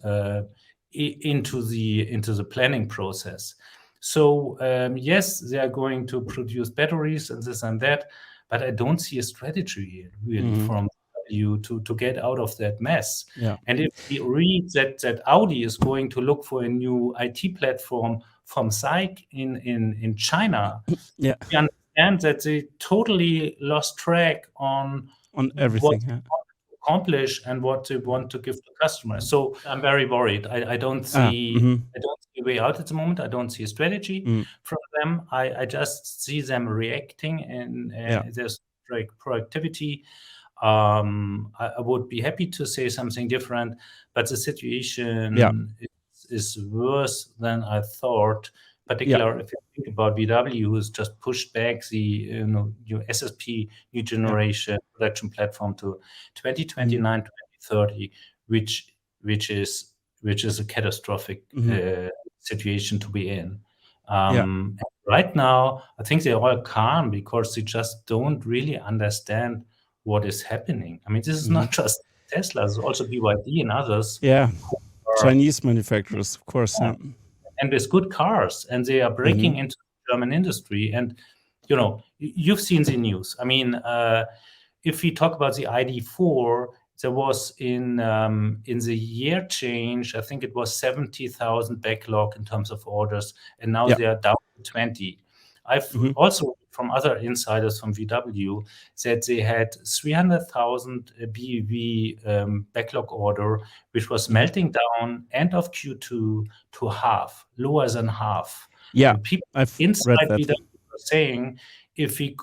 into the planning process. So yes, they are going to produce batteries and this and that, but I don't see a strategy really from you to get out of that mess. Yeah. And if we read that Audi is going to look for a new IT platform from SAIC in China, Yeah. we understand that they totally lost track on On what everything. Yeah. accomplish and what they want to give to customers. So I'm very worried. I don't see a way out at the moment. I don't see a strategy from them. I just see them reacting and their productivity. I would be happy to say something different, but the situation is worse than I thought. Particularly if you think about VW, who's just pushed back the new SSP, new generation production platform to 2029, 2030, which is a catastrophic situation to be in. And right now, I think they're all calm because they just don't really understand what is happening. I mean, this is not just Tesla; it's also BYD and others. Yeah, Chinese manufacturers, of course. Yeah. And with good cars, and they are breaking into the German industry. And you've seen the news. I mean, if we talk about the ID4, there was in the year change, I think it was 70,000 backlog in terms of orders, and now they are down to 20. I've also read from other insiders from VW that they had 300,000 BEV backlog order, which was melting down end of Q2 to half, lower than half. Yeah, and people I've inside read that. VW were saying, if we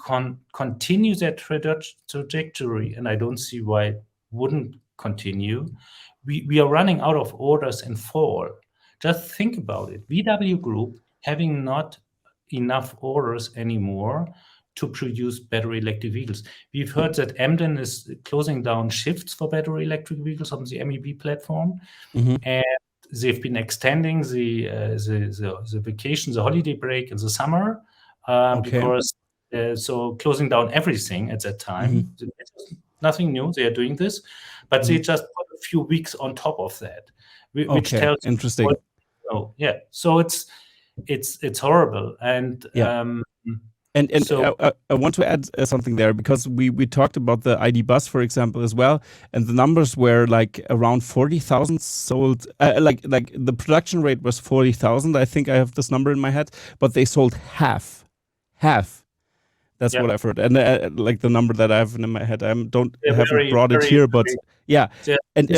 continue that trajectory, and I don't see why it wouldn't continue, we are running out of orders in fall. Just think about it. VW Group having not enough orders anymore to produce battery electric vehicles. We've heard that Emden is closing down shifts for battery electric vehicles on the MEB platform, and they've been extending the vacation, the holiday break in the summer, because so closing down everything at that time. Nothing new. They are doing this, but they just put a few weeks on top of that, which tells interesting. So it's horrible, and so I want to add something there, because we talked about the ID bus, for example, as well, and the numbers were like around 40,000 sold. Like the production rate was 40,000. I think I have this number in my head, but they sold half. That's what I've heard, and like the number that I have in my head, I haven't brought it here, but and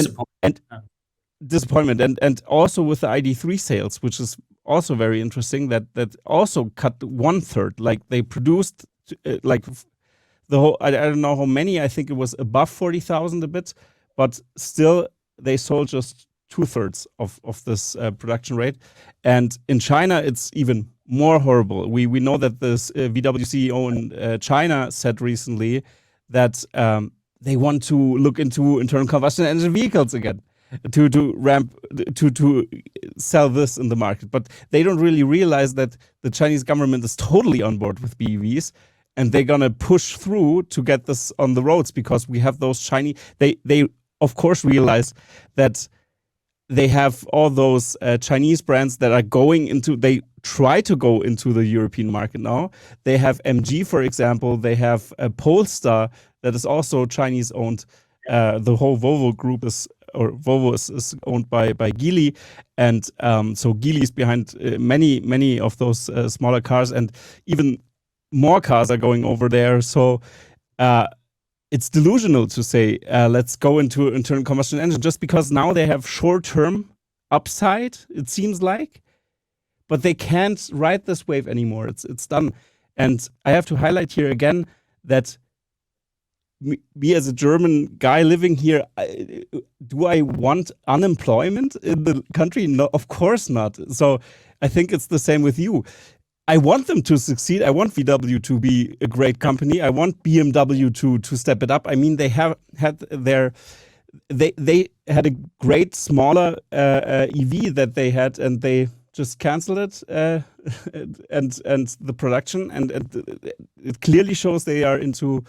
disappointment, and also with the ID3 sales, which is also very interesting, that also cut 1/3. Like they produced like the whole, I don't know how many, I think it was above 40,000 a bit, but still they sold just 2/3 of this production rate. And in China, it's even more horrible. We know that this VW CEO in China said recently that they want to look into internal combustion engine vehicles again, to sell this in the market. But they don't really realize that the Chinese government is totally on board with BEVs, and they're gonna push through to get this on the roads, because we have those Chinese. They of course realize that they have all those Chinese brands that are going into. They try to go into the European market now. They have MG, for example. They have Polestar, that is also Chinese owned. The whole Volvo group is owned by Geely, and so Geely is behind many of those smaller cars, and even more cars are going over there. So it's delusional to say let's go into internal combustion engine, just because now they have short-term upside, it seems like, but they can't ride this wave anymore. It's done. And I have to highlight here again that me as a German guy living here, do I want unemployment in the country? No, of course not. So I think it's the same with you. I want them to succeed. I want VW to be a great company. I want BMW to step it up. I mean, they had a great smaller EV that they had, and they just canceled it and the production, and it clearly shows they are into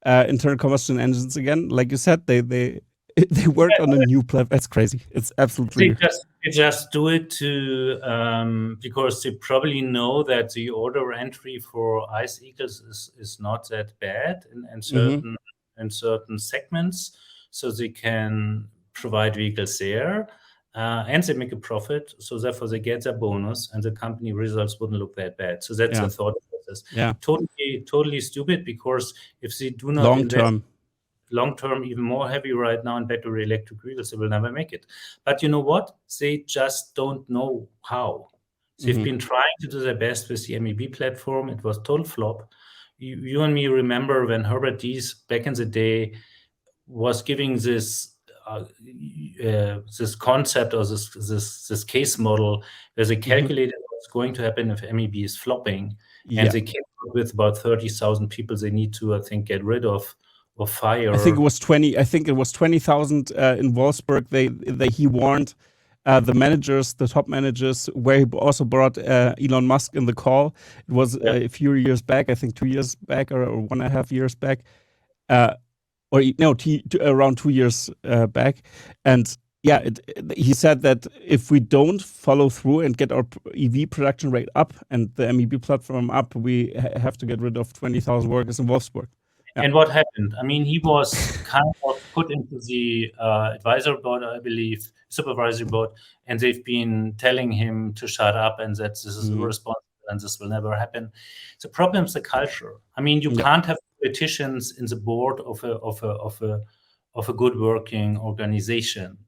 internal combustion engines again. Like you said, they worked on a new platform. It's crazy. It's absolutely. They just do it because they probably know that the order entry for ICE vehicles is not that bad in certain segments, so they can provide vehicles there, and they make a profit. So therefore, they get their bonus, and the company results wouldn't look that bad. So that's the thought process. Yeah. Totally stupid, because if they do not Long invest term. long term, even more heavy right now in battery electric vehicles, they will never make it. But you know what? They just don't know how. They've been trying to do their best with the MEB platform. It was total flop. You and me remember when Herbert Diess back in the day was giving this concept, or this case model, where they calculated what's going to happen if MEB is flopping, and they came up with about 30,000 people they need to, I think, get rid of or fire. I think it was 20. I think it was 20,000 in Wolfsburg. He warned the managers, the top managers, where he also brought Elon Musk in the call. It was a few years back, I think 2 years back, or 1.5 years back, around 2 years back. And yeah, he said that if we don't follow through and get our EV production rate up and the MEB platform up, we have to get rid of 20,000 workers in Wolfsburg. And what happened? I mean, he was kind of put into the advisory board, I believe, supervisory board, and they've been telling him to shut up and that this is irresponsible and this will never happen. The problem is the culture. I mean, you can't have politicians in the board of a good working organization,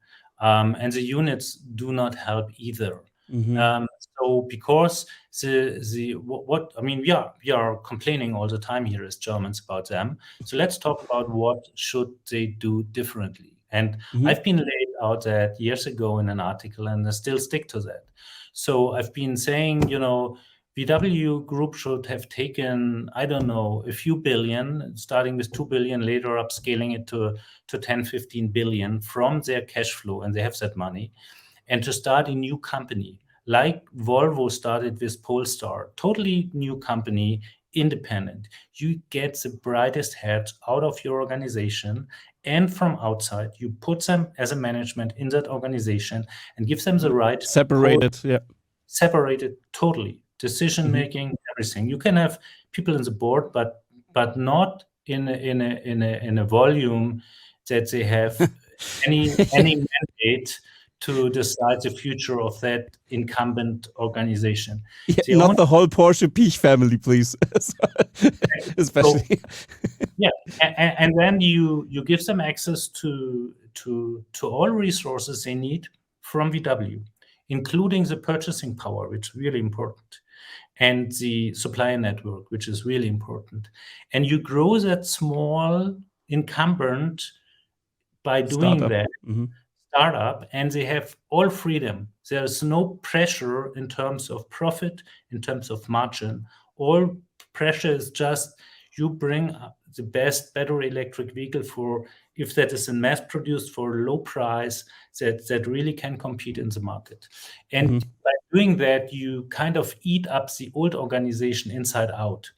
and the units do not help either. So because we are complaining all the time here as Germans about them. So let's talk about what should they do differently. And I've been laid out that years ago in an article, and I still stick to that. So I've been saying, VW Group should have taken, I don't know, a few billion, starting with 2 billion, later upscaling it to 10, 15 billion from their cash flow, and they have that money, and to start a new company. Like Volvo started with Polestar, totally new company, independent. You get the brightest heads out of your organization, and from outside, you put them as a management in that organization and give them the right separated totally, decision making, everything. You can have people in the board, but not in a volume that they have any mandate to decide the future of that incumbent organization. Yeah, not the whole Porsche Piech family, please. Especially. And then you give them access to all resources they need from VW, including the purchasing power, which is really important, and the supplier network, which is really important. And you grow that small incumbent by doing that. Startup, and they have all freedom. There's no pressure in terms of profit, in terms of margin. All pressure is just you bring the best battery electric vehicle for, if that is in mass produced for a low price, that really can compete in the market. And by doing that, you kind of eat up the old organization inside out,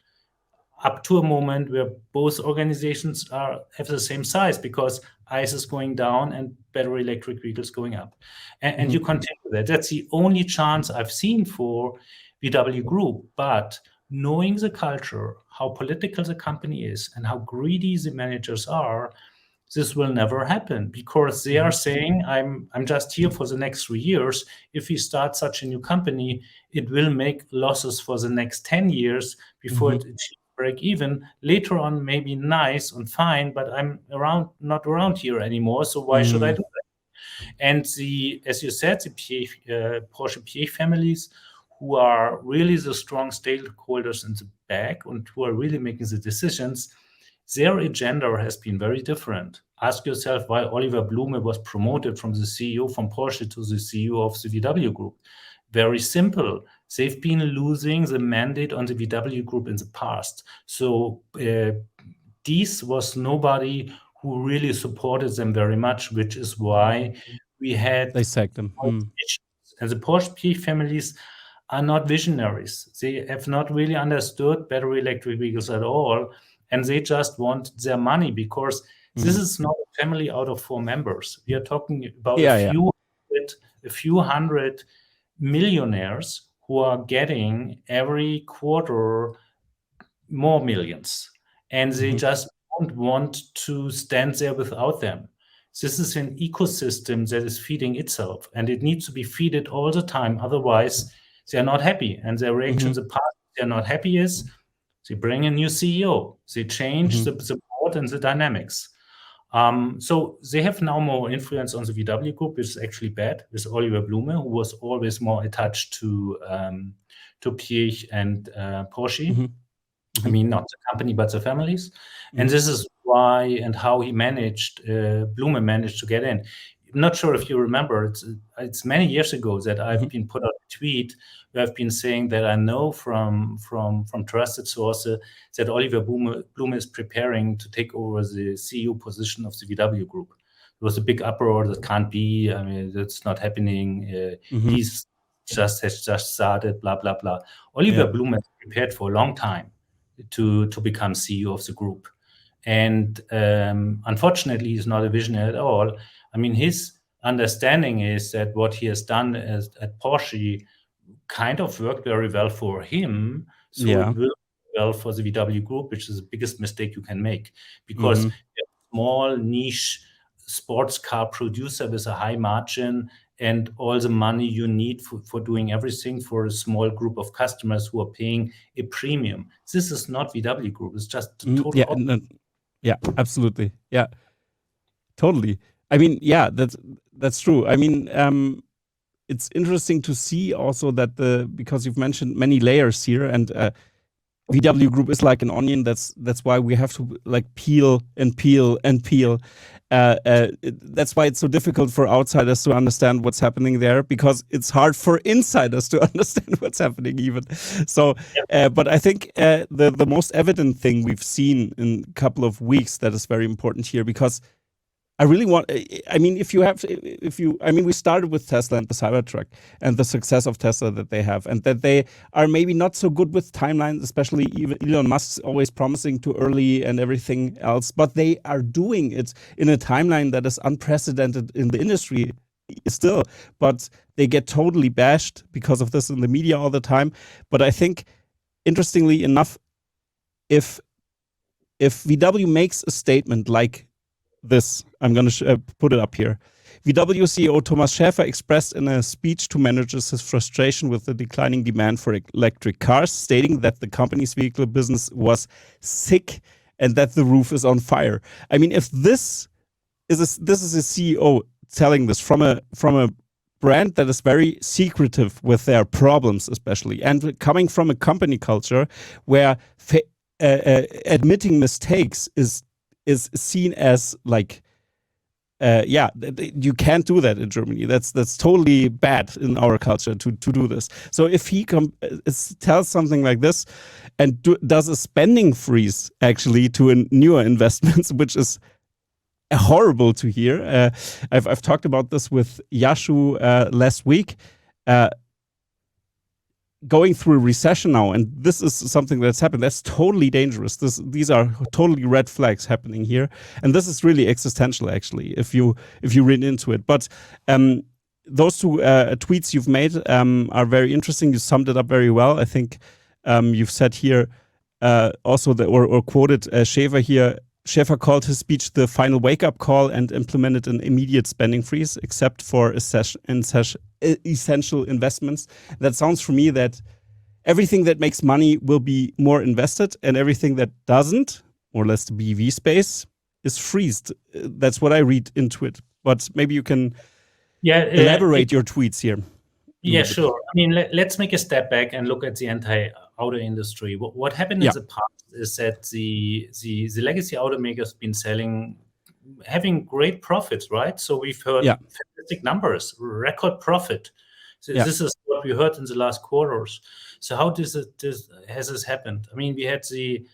up to a moment where both organizations have the same size, because ICE is going down and battery electric vehicles going up. And you continue that. That's the only chance I've seen for VW Group. But knowing the culture, how political the company is, and how greedy the managers are, this will never happen, because they are saying, I'm just here for the next 3 years. If we start such a new company, it will make losses for the next 10 years before it achieves break even. Later on, maybe nice and fine, but I'm not around here anymore, so why should I do that? And as you said, the Porsche Piech families, who are really the strong stakeholders in the back and who are really making the decisions, their agenda has been very different. Ask yourself why Oliver Blume was promoted from the CEO from Porsche to the CEO of the VW Group. Very simple. They've been losing the mandate on the VW Group in the past. So Diess was nobody who really supported them very much, which is why we had... They sacked them. And the Porsche Piech families are not visionaries. They have not really understood battery electric vehicles at all, and they just want their money, because this is not a family out of 4 members. We are talking about a a few hundred millionaires who are getting every quarter more millions, and they just don't want to stand there without them. This is an ecosystem that is feeding itself, and it needs to be fed all the time. Otherwise, they are not happy. And their reaction in the past, they are not happy is they bring a new CEO. They change the board and the dynamics. So they have now more influence on the VW group, which is actually bad, with Oliver Blume, who was always more attached to Piëch and Porsche. I mean, not the company, but the families. And this is why and how he managed, Blume managed to get in. I'm not sure if you remember, it's many years ago that I've been put out a tweet where I've been saying that I know from trusted sources that Oliver Blume is preparing to take over the CEO position of the VW group. There was a big uproar that can't be. I mean, that's not happening. He's has just started, blah, blah, blah. Oliver Blume has prepared for a long time to become CEO of the group. And unfortunately, he's not a visionary at all. I mean, his understanding is that what he has done at Porsche kind of worked very well for him. So it will work well for the VW group, which is the biggest mistake you can make. Because a small niche sports car producer with a high margin and all the money you need for doing everything for a small group of customers who are paying a premium. This is not VW Group. It's just total. Yeah, absolutely. Yeah, totally. I mean, yeah, that's true. I mean, it's interesting to see also that because you've mentioned many layers here, and VW Group is like an onion. That's why we have to like peel and peel and peel. That's why it's so difficult for outsiders to understand what's happening there, because it's hard for insiders to understand what's happening even. So, but I think the most evident thing we've seen in a couple of weeks that is very important here, because I really want, I mean, we started with Tesla and the Cybertruck and the success of Tesla that they have, and that they are maybe not so good with timelines, especially even Elon Musk's always promising too early and everything else, but they are doing it in a timeline that is unprecedented in the industry still, but they get totally bashed because of this in the media all the time. But I think, interestingly enough, if VW makes a statement like this, I'm going to put it up here. VW CEO Thomas Schäfer expressed in a speech to managers his frustration with the declining demand for electric cars, stating that the company's vehicle business was sick and that the roof is on fire. I mean, if this is a CEO telling this from a brand that is very secretive with their problems, especially, and coming from a company culture where admitting mistakes is seen as like, you can't do that in Germany. That's totally bad in our culture to do this. So if he tells something like this and does a spending freeze actually to newer investments, which is horrible to hear. I've talked about this with Yashu last week. Going through a recession now, and this is something that's happened. That's totally dangerous. These are totally red flags happening here, and this is really existential, actually, if you read into it. But those two tweets you've made are very interesting. You summed it up very well. I think you've said here also or quoted Schäfer here. Schäfer called his speech the final wake-up call and implemented an immediate spending freeze, except for essential investments. That sounds for me that everything that makes money will be more invested, and everything that doesn't, more or less the BEV space, is freezed. That's what I read into it. But maybe you can elaborate your tweets here. Yeah, sure. I mean, let's make a step back and look at the entire auto industry. What happened in the past is that the legacy automakers been having great profits, right? So we've heard fantastic numbers, record profit. So this is what we heard in the last quarters. So how has this happened? I mean, we had the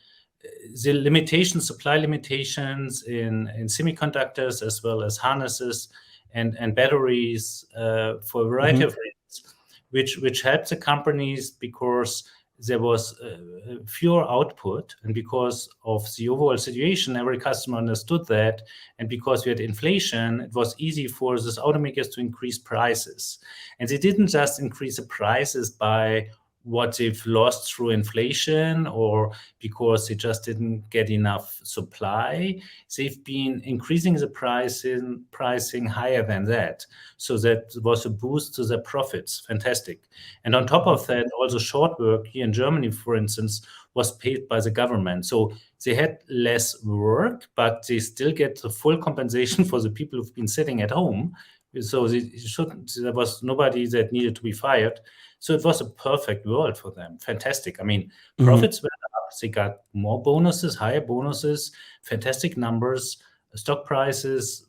supply limitations in semiconductors, as well as harnesses and batteries for a variety of reasons, which helped the companies because there was fewer output, and because of the overall situation, every customer understood that, and because we had inflation, it was easy for these automakers to increase prices. And they didn't just increase the prices by what they've lost through inflation or because they just didn't get enough supply. They've been increasing the pricing higher than that. So that was a boost to their profits. Fantastic. And on top of that, also short work here in Germany, for instance, was paid by the government. So they had less work, but they still get the full compensation for the people who've been sitting at home. So there was nobody that needed to be fired. So it was a perfect world for them. Fantastic. I mean, profits went up. They got more bonuses, higher bonuses, fantastic numbers. Stock prices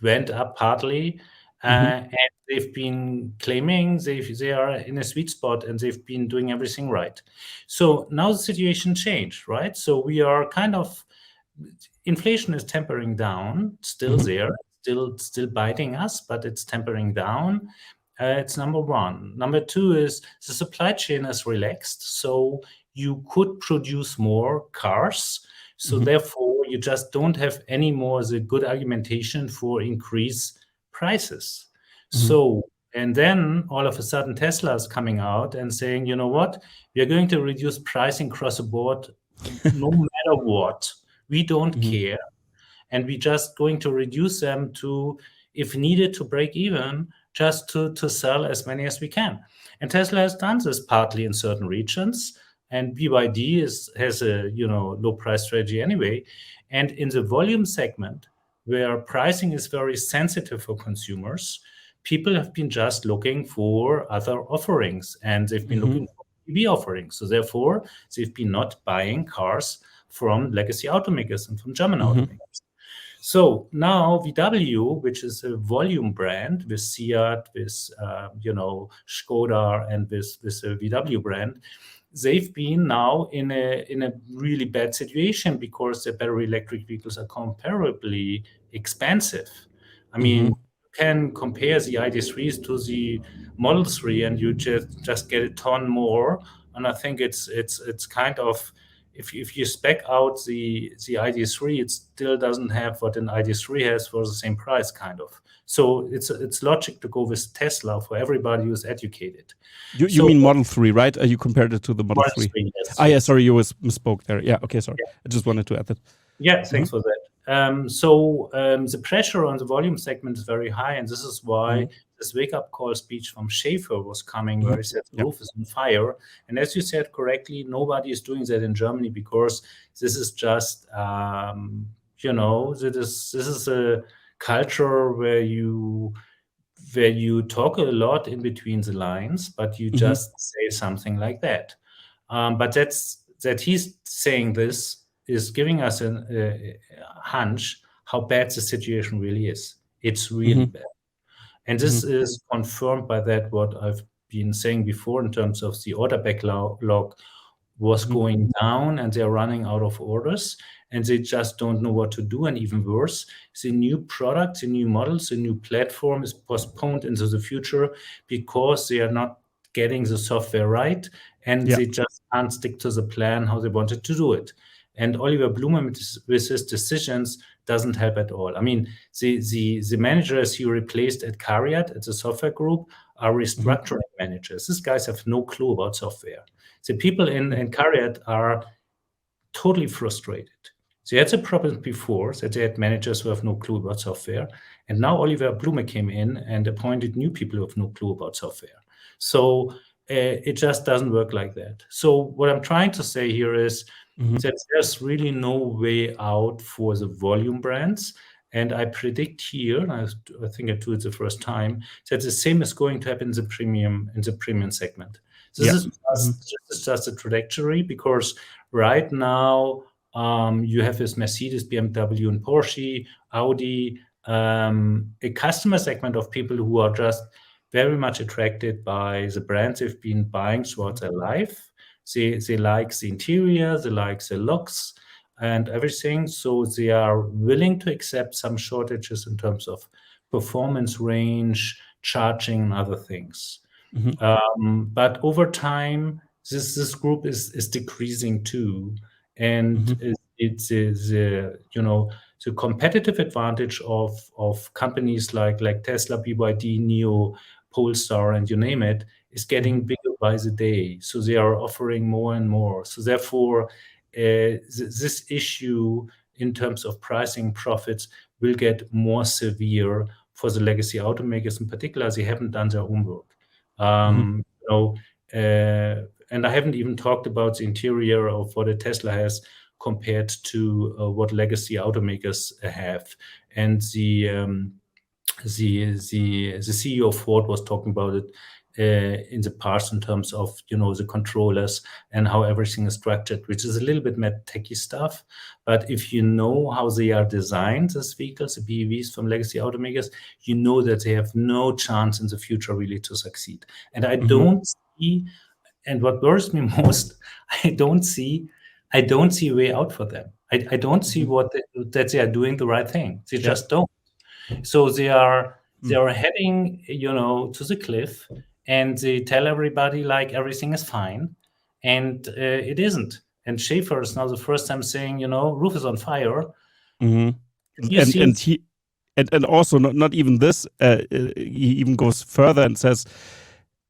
went up partly. And they've been claiming they are in a sweet spot and they've been doing everything right. So now the situation changed, right? So we are kind of, inflation is tempering down, still there, still biting us, but it's tempering down. It's number one. Number two is the supply chain is relaxed, so you could produce more cars. So therefore, you just don't have any more the good argumentation for increased prices. So, and then all of a sudden Tesla is coming out and saying, you know what, we are going to reduce pricing across the board no matter what. We don't care. And we're just going to reduce them to, if needed, to break even, just to sell as many as we can. And Tesla has done this partly in certain regions. And BYD has a low price strategy anyway. And in the volume segment, where pricing is very sensitive for consumers, people have been just looking for other offerings, and they've been looking for EV offerings. So therefore, they've been not buying cars from legacy automakers and from German automakers. So now VW, which is a volume brand with Seat, with Skoda, and with the VW brand, they've been now in a really bad situation because their battery electric vehicles are comparably expensive. I mean, you can compare the ID.3s to the Model 3, and you just get a ton more. And I think it's kind of, if you spec out the ID.3, it still doesn't have what an ID.3 has for the same price, kind of. So it's logic to go with Tesla for everybody who's educated. You mean Model 3, right? You compared it to the Model 3. Yes. Yeah, sorry, you misspoke there. Yeah, okay, sorry. Yeah. I just wanted to add that. Yeah, thanks for that. The pressure on the volume segment is very high, and this is why this wake-up call speech from Schaefer was coming, where he said the roof is on fire. And as you said correctly, nobody is doing that in Germany because this is just, this is a culture where you talk a lot in between the lines, but you just say something like that. But that he's saying this is giving us a hunch how bad the situation really is. It's really bad. And this is confirmed by that what I've been saying before in terms of the order backlog was going down, and they're running out of orders, and they just don't know what to do. And even worse, the new products, the new models, the new platform is postponed into the future because they are not getting the software right, and they just can't stick to the plan how they wanted to do it. And Oliver Blume with his decisions doesn't help at all. I mean, the managers he replaced at CARIAD, at the software group, are restructuring managers. These guys have no clue about software. The people in CARIAD are totally frustrated. They had the problem before that they had managers who have no clue about software. And now Oliver Blume came in and appointed new people who have no clue about software. So it just doesn't work like that. So what I'm trying to say here is that there's really no way out for the volume brands. And I predict here, and I think I do it the first time, that the same is going to happen in the premium segment. This is just a trajectory, because right now you have this Mercedes, BMW, and Porsche, Audi, a customer segment of people who are just very much attracted by the brands they've been buying throughout their life. They like the interior, they like the looks and everything. So they are willing to accept some shortages in terms of performance range, charging, and other things. But over time, this group is decreasing too, and Mm-hmm. it's the competitive advantage of companies like Tesla, BYD, NIO, Polestar, and you name it, is getting bigger by the day. So they are offering more and more. So therefore, this issue in terms of pricing profits will get more severe for the legacy automakers in particular. They haven't done their homework. Mm-hmm. And I haven't even talked about the interior of what a Tesla has compared to what legacy automakers have. And the CEO of Ford was talking about it in the past in terms of the controllers and how everything is structured, which is a little bit more techie stuff. But if you know how they are designed, these vehicles, the BEVs from legacy automakers, you know that they have no chance in the future really to succeed. And I don't see, and what worries me most, I don't see a way out for them. I don't see that they are doing the right thing. They just don't. So they are heading, to the cliff, and they tell everybody like everything is fine, and it isn't. And Schaefer is now the first time saying, roof is on fire. You see, And also not even this. He even goes further and says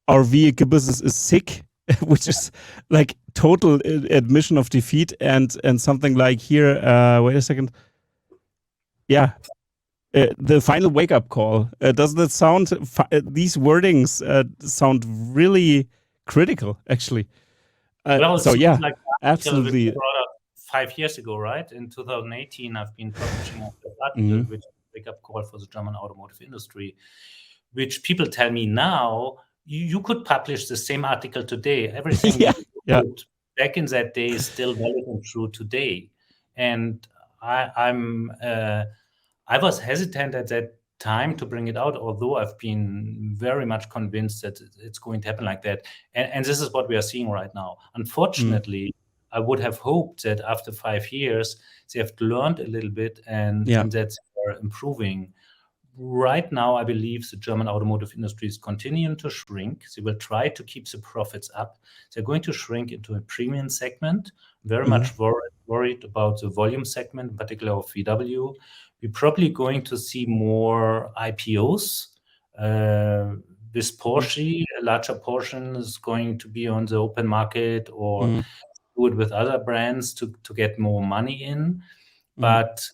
our vehicle business is sick, which is like total admission of defeat and something like here. Wait a second. Yeah. The final wake-up call. Doesn't it sound? These wordings sound really critical, actually. So yeah, like absolutely. 5 years ago, right? In 2018, I've been publishing an article which is a wake-up call for the German automotive industry, which people tell me now, you could publish the same article today. Everything you wrote back in that day is still valid and true today. And I was hesitant at that time to bring it out, although I've been very much convinced that it's going to happen like that. And this is what we are seeing right now. Unfortunately, I would have hoped that after 5 years, they have learned a little bit and that they're improving. Right now, I believe the German automotive industry is continuing to shrink. They will try to keep the profits up. They're going to shrink into a premium segment, very much worried about the volume segment, in particular of VW. We're probably going to see more IPOs. With Porsche, a larger portion is going to be on the open market or do it with other brands to get more money in. But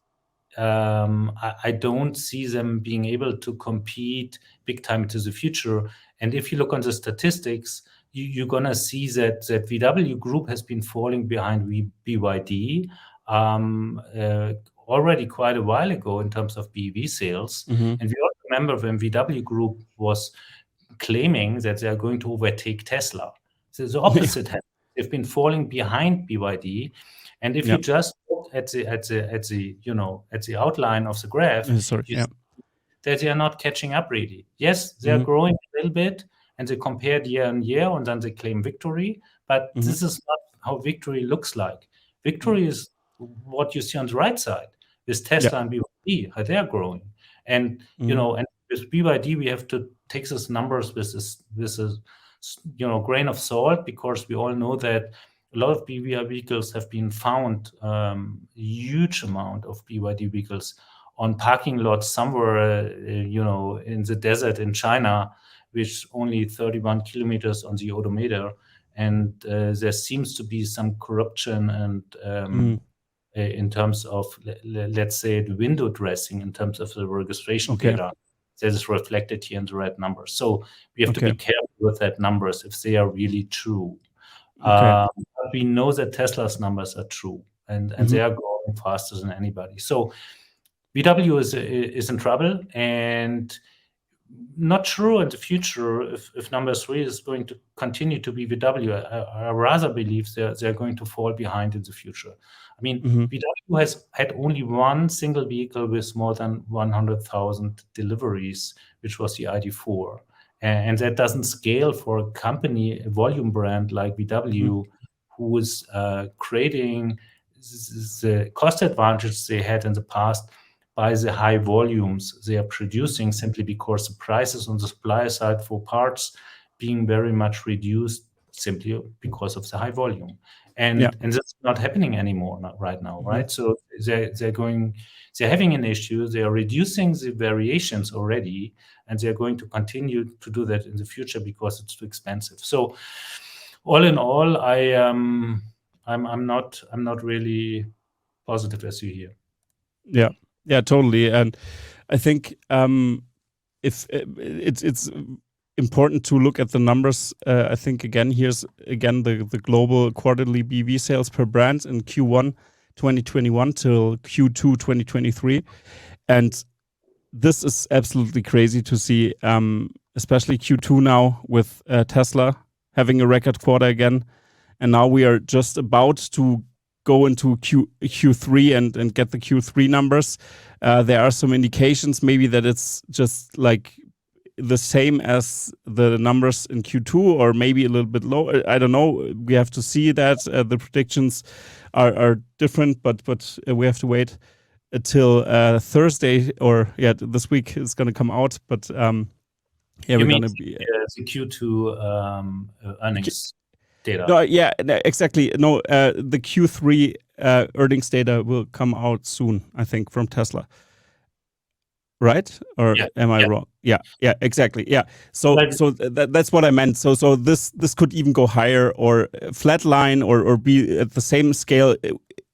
I don't see them being able to compete big time into the future. And if you look on the statistics, you're going to see that VW Group has been falling behind BYD already quite a while ago in terms of BEV sales. And we all remember when VW Group was claiming that they are going to overtake Tesla. So the opposite happened. They've been falling behind BYD. And if you just look at the outline of the graph, you see that they are not catching up really. Yes, they are growing a little bit, and they compared year on year, and then they claim victory. But this is not how victory looks like. Victory is what you see on the right side with Tesla and BYD, how they are growing. And and with BYD, we have to take these numbers with a grain of salt, because we all know that a lot of BYD vehicles have been found, huge amount of BYD vehicles on parking lots somewhere, in the desert in China, which only 31 kilometers on the odometer. And there seems to be some corruption and in terms of, let's say, the window dressing, in terms of the registration data that is reflected here in the red numbers. So we have to be careful with that numbers if they are really true. But we know that Tesla's numbers are true, and they are growing faster than anybody. So VW is in trouble, and not sure in the future if number 3 is going to continue to be VW. I rather believe they're going to fall behind in the future. I mean, VW has had only one single vehicle with more than 100,000 deliveries, which was the ID.4. And that doesn't scale for a company, a volume brand like VW, who is creating the cost advantage they had in the past by the high volumes they are producing, simply because the prices on the supplier side for parts being very much reduced simply because of the high volume. And that's not happening anymore right now, right? So they're having an issue. They are reducing the variations already, and they're going to continue to do that in the future because it's too expensive. So all in all, I'm not really positive as you hear. Yeah, totally. And I think if it's important to look at the numbers. I think here's the global quarterly BEV sales per brand in Q1 2021 till Q2 2023, and this is absolutely crazy to see, especially Q2 now with Tesla having a record quarter again, and now we are just about to go into Q3 and get the Q3 numbers. There are some indications maybe that it's just like the same as the numbers in Q2 or maybe a little bit lower. I don't know. We have to see that. The predictions are different, but we have to wait until Thursday or this week is going to come out. But we're going to be the Q2 earnings data. No, exactly. No, the Q3 earnings data will come out soon, I think, from Tesla. Right? Or am I wrong? Yeah, exactly. Yeah. So that's what I meant. So this could even go higher or flatline or be at the same scale.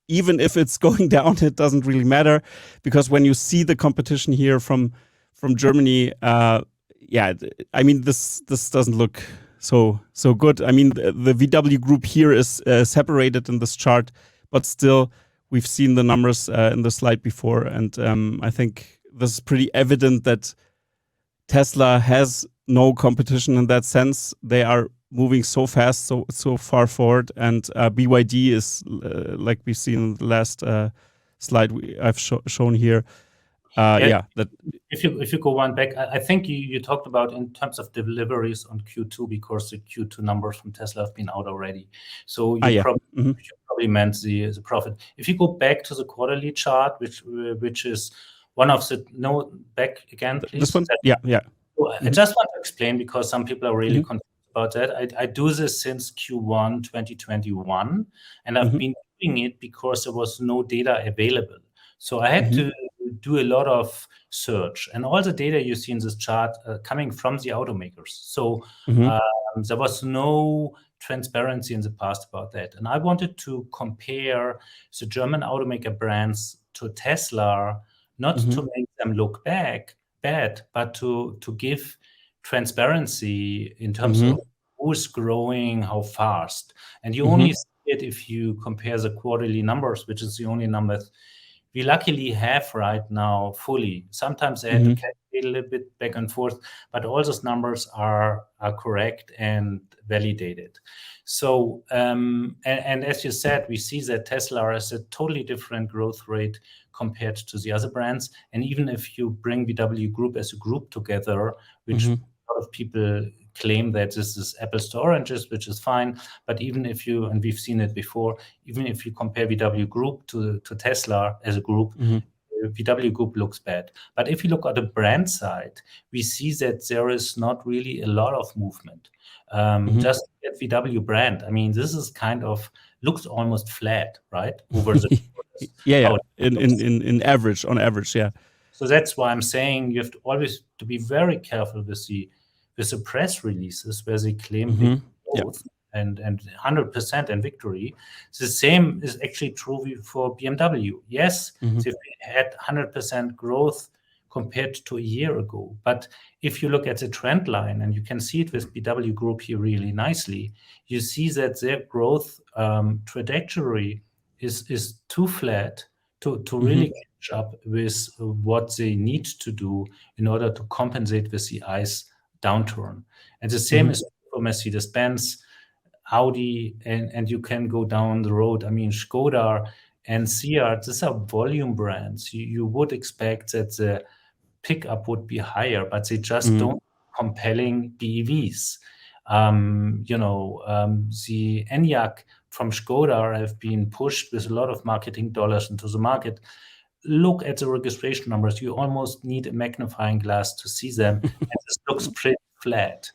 Even if it's going down, it doesn't really matter, because when you see the competition here from Germany, I mean this doesn't look so good. I mean the VW group here is separated in this chart, but still we've seen the numbers in the slide before, and I think this is pretty evident that Tesla has no competition in that sense. They are moving so fast, so far forward, and BYD is like we've seen in the last slide I've shown here. That if you go one back, I think you talked about in terms of deliveries on Q2, because the Q2 numbers from Tesla have been out already. So you probably meant the profit. If you go back to the quarterly chart, which is one of the back again, please. This one, yeah. I just want to explain, because some people are really confused about that. I do this since Q1 2021, and I've been doing it because there was no data available. So I had to do a lot of search, and all the data you see in this chart coming from the automakers. So there was no transparency in the past about that. And I wanted to compare the German automaker brands to Tesla, not to make them look bad, but to give transparency in terms of who's growing, how fast. And you only see it if you compare the quarterly numbers, which is the only numbers we luckily have right now fully. Sometimes I had to calculate a little bit back and forth, but all those numbers are correct and validated. So, and as you said, we see that Tesla has a totally different growth rate compared to the other brands. And even if you bring VW Group as a group together, which a lot of people claim that this is apples to oranges, which is fine. But even if you, and we've seen it before, even if you compare VW Group to Tesla as a group, VW Group looks bad. But if you look at the brand side, we see that there is not really a lot of movement. Just at VW brand, I mean, this is kind of looks almost flat, right? Over the in average, on average, yeah. So that's why I'm saying you have to always to be very careful with the press releases where they claim big growth and 100% and victory. The same is actually true for BMW. Yes, they've had 100% growth compared to a year ago. But if you look at the trend line, and you can see it with VW Group here really nicely, you see that their growth trajectory is too flat to really catch up with what they need to do in order to compensate with the ICE downturn. And the same is for Mercedes-Benz, Audi, and you can go down the road. I mean, Skoda and Seat, these are volume brands. You would expect that the pickup would be higher, but they just don't compelling BEVs. The Enyaq from Skoda have been pushed with a lot of marketing dollars into the market. Look at the registration numbers. You almost need a magnifying glass to see them. And this looks pretty flat.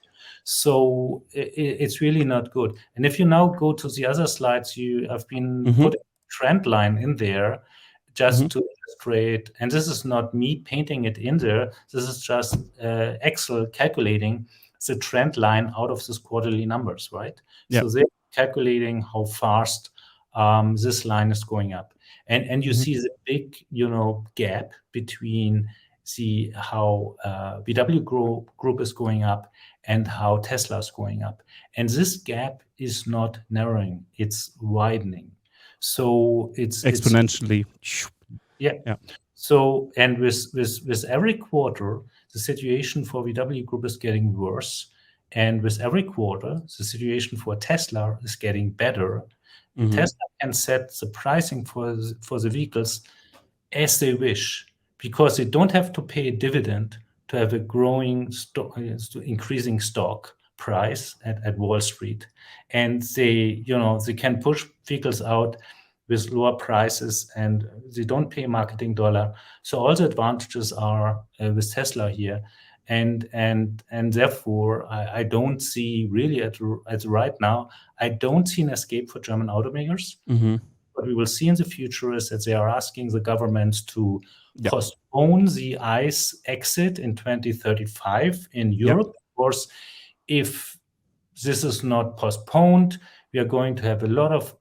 So it's really not good. And if you now go to the other slides, you have been putting a trend line in there just to illustrate, and this is not me painting it in there, this is just Excel calculating the trend line out of this quarterly numbers, right? Yeah. So they're calculating how fast this line is going up. And you see the big, gap between how VW group is going up and how Tesla is going up. And this gap is not narrowing, it's widening. So it's exponentially. Yeah. So, and with every quarter, the situation for VW Group is getting worse. And with every quarter, the situation for Tesla is getting better. Tesla can set the pricing for the vehicles as they wish, because they don't have to pay a dividend to have a growing stock, increasing stock price at Wall Street. And they can push vehicles out with lower prices, and they don't pay a marketing dollar. So all the advantages are with Tesla here. And therefore, I don't see really at right now, I don't see an escape for German automakers. What we will see in the future is that they are asking the government to postpone the ICE exit in 2035 in Europe. Of course, if this is not postponed, we are going to have a lot of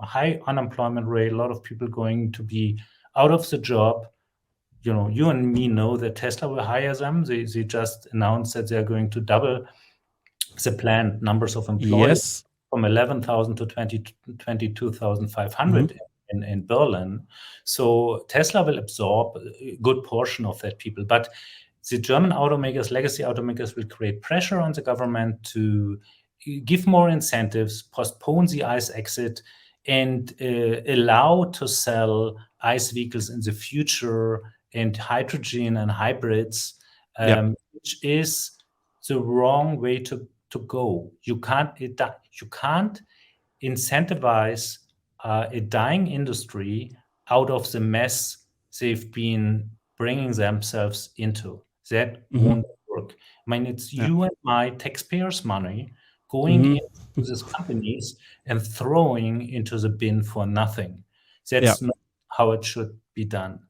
high unemployment rate, a lot of people going to be out of the job. You and me know that Tesla will hire them. They just announced that they are going to double the planned numbers of employees from 11,000 to 22,500 in Berlin. So Tesla will absorb a good portion of that people. But the German automakers, legacy automakers, will create pressure on the government to give more incentives, postpone the ICE exit, and allow to sell ICE vehicles in the future and hydrogen and hybrids, which is the wrong way to go. You can't incentivize a dying industry out of the mess they've been bringing themselves into. That won't work. I mean, it's you and my taxpayers' money going into these companies and throwing into the bin for nothing. That's not how it should be done.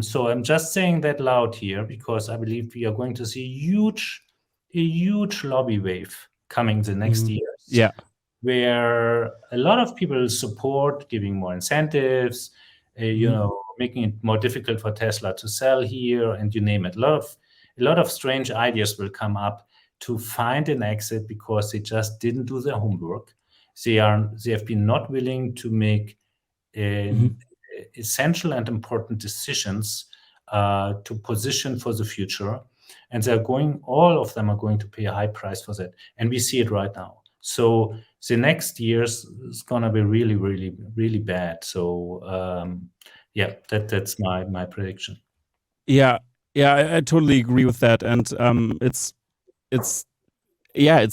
So I'm just saying that loud here because I believe we are going to see a huge lobby wave coming the next years. Where a lot of people support giving more incentives, making it more difficult for Tesla to sell here, and you name it. A lot of strange ideas will come up to find an exit because they just didn't do their homework. They have been not willing to make essential and important decisions to position for the future, and all of them are going to pay a high price for that, and we see it right now. So the next years is going to be really, really, really bad. So that's my prediction. I totally agree with that, and it's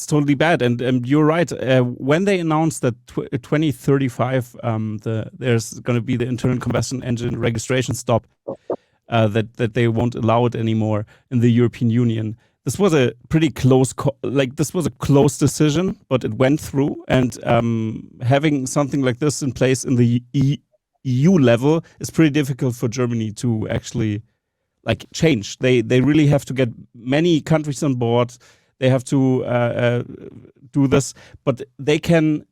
totally bad. And you're right. When they announced that 2035, there's going to be the internal combustion engine registration stop, that they won't allow it anymore in the European Union. This was a pretty close, this was a close decision, but it went through. And having something like this in place in the EU level is pretty difficult for Germany to actually change. They really have to get many countries on board. They have to do this, but they can.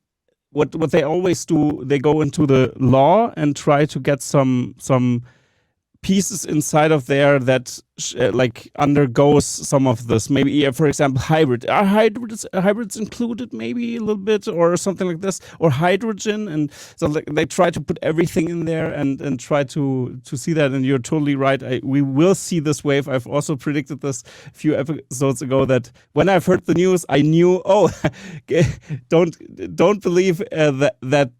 What they always do, they go into the law and try to get some pieces inside of there that undergoes some of this. Maybe, for example, hybrid. Are hybrids included? Maybe a little bit, or something like this, or hydrogen. And so they try to put everything in there and try to see that. And you're totally right. We will see this wave. I've also predicted this a few episodes ago that when I've heard the news, I knew. Don't believe that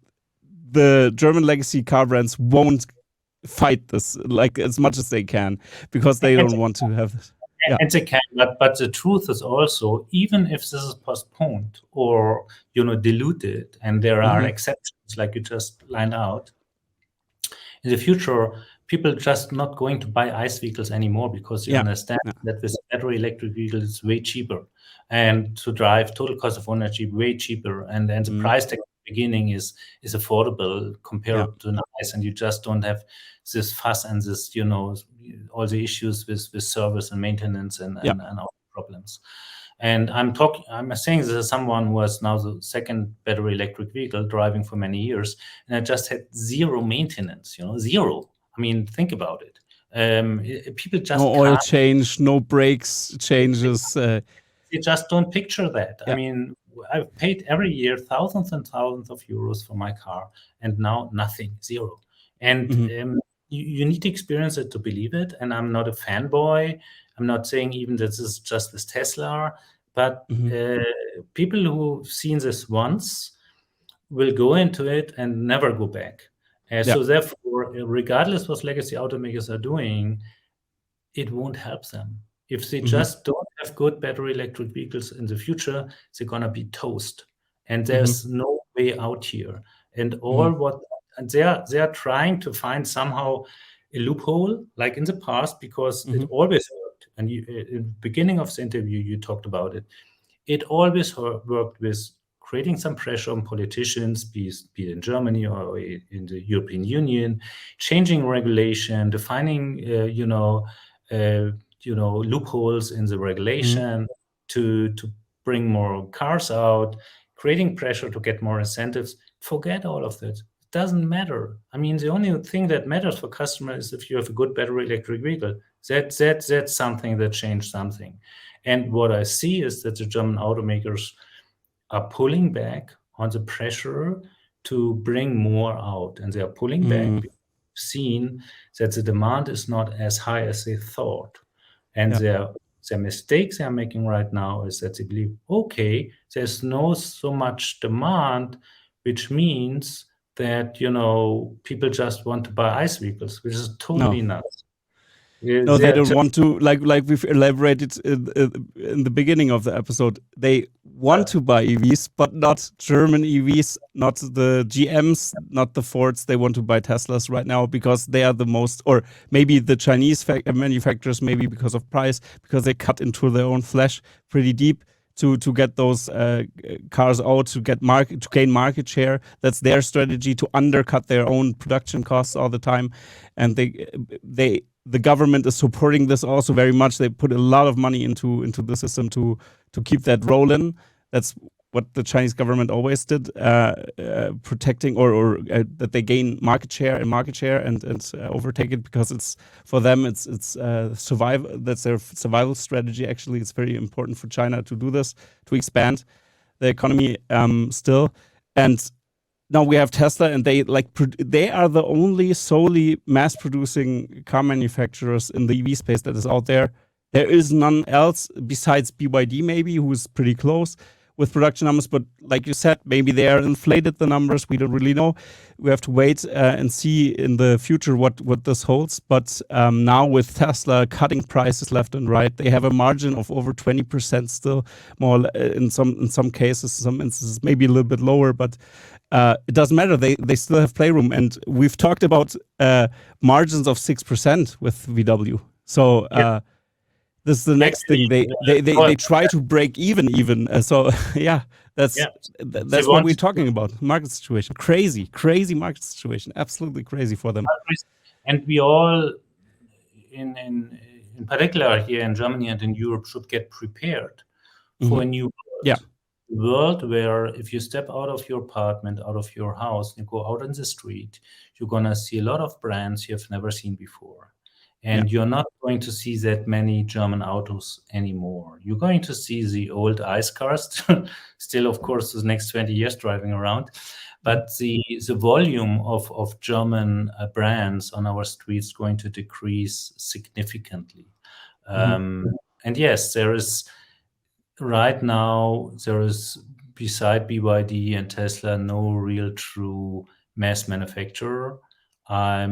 the German legacy car brands won't fight this as much as they can because they don't want to have this. And they can, but the truth is also, even if this is postponed or diluted, and there are exceptions like you just lined out, in the future, people just not going to buy ICE vehicles anymore because they understand that with battery electric vehicles it's way cheaper. and to drive total cost of ownership way cheaper, and the price tag at the beginning is affordable compared to an ICE, and you just don't have this fuss and this, you know, all the issues with service and maintenance and all the problems. And I'm saying this as someone who was now the second battery electric vehicle driving for many years, and I just had zero maintenance, you know, zero. I mean, think about it. People just no oil change, no brakes changes. You just don't picture that. I mean, I've paid every year thousands and thousands of euros for my car, and now nothing, zero. And you need to experience it to believe it. And I'm not a fanboy. I'm not saying even that this is just this Tesla, but people who've seen this once will go into it and never go back. So therefore, regardless what legacy automakers are doing, it won't help them. If they just don't have good battery electric vehicles in the future, they're gonna be toast. And there's no way out here. And and they are trying to find somehow a loophole, like in the past, because it always worked. And in the beginning of the interview, you talked about it. It always worked with creating some pressure on politicians, be it in Germany or in the European Union, changing regulation, defining, loopholes in the regulation to bring more cars out, creating pressure to get more incentives. Forget all of that. It doesn't matter. I mean, the only thing that matters for customers is if you have a good battery electric vehicle. That's something that changed something. And what I see is that the German automakers are pulling back on the pressure to bring more out. And they are pulling back because they've seen that the demand is not as high as they thought. And their mistakes they are making right now is that they believe, okay, there's no so much demand, which means that, you know, people just want to buy ICE vehicles, which is totally nuts. No, they don't want to, like we've elaborated in the beginning of the episode, they want to buy EVs, but not German EVs, not the GMs, not the Fords. They want to buy Teslas right now because they are the most, or maybe the Chinese manufacturers, maybe because of price, because they cut into their own flesh pretty deep to get those cars out, to gain market share. That's their strategy, to undercut their own production costs all the time. And the government is supporting this also very much. They put a lot of money into the system to keep that rolling. That's what the Chinese government always did, protecting or that they gain market share and overtake it, because it's for them it's survival. That's their survival strategy. Actually, it's very important for China to do this, to expand the economy still. And now we have Tesla, and they are the only solely mass-producing car manufacturers in the EV space that is out there. There is none else besides BYD, maybe, who is pretty close with production numbers. But like you said, maybe they are inflated, the numbers. We don't really know. We have to wait and see in the future what this holds. But now with Tesla cutting prices left and right, they have a margin of over 20% still, more in some cases, some instances maybe a little bit lower, but it doesn't matter. They still have playroom, and we've talked about margins of 6% with VW. So this is the next thing. They try to break even. So that's what we're talking about. Market situation, crazy market situation, absolutely crazy for them. And we all, in particular here in Germany and in Europe, should get prepared for a new world. World where if you step out of your apartment, out of your house, you go out on the street, you're gonna see a lot of brands you have never seen before. And you're not going to see that many German autos anymore. You're going to see the old ICE cars, still, of course, the next 20 years driving around. But the volume of German brands on our streets is going to decrease significantly. And yes, there is... Right now, there is, beside BYD and Tesla, no real true mass manufacturer. I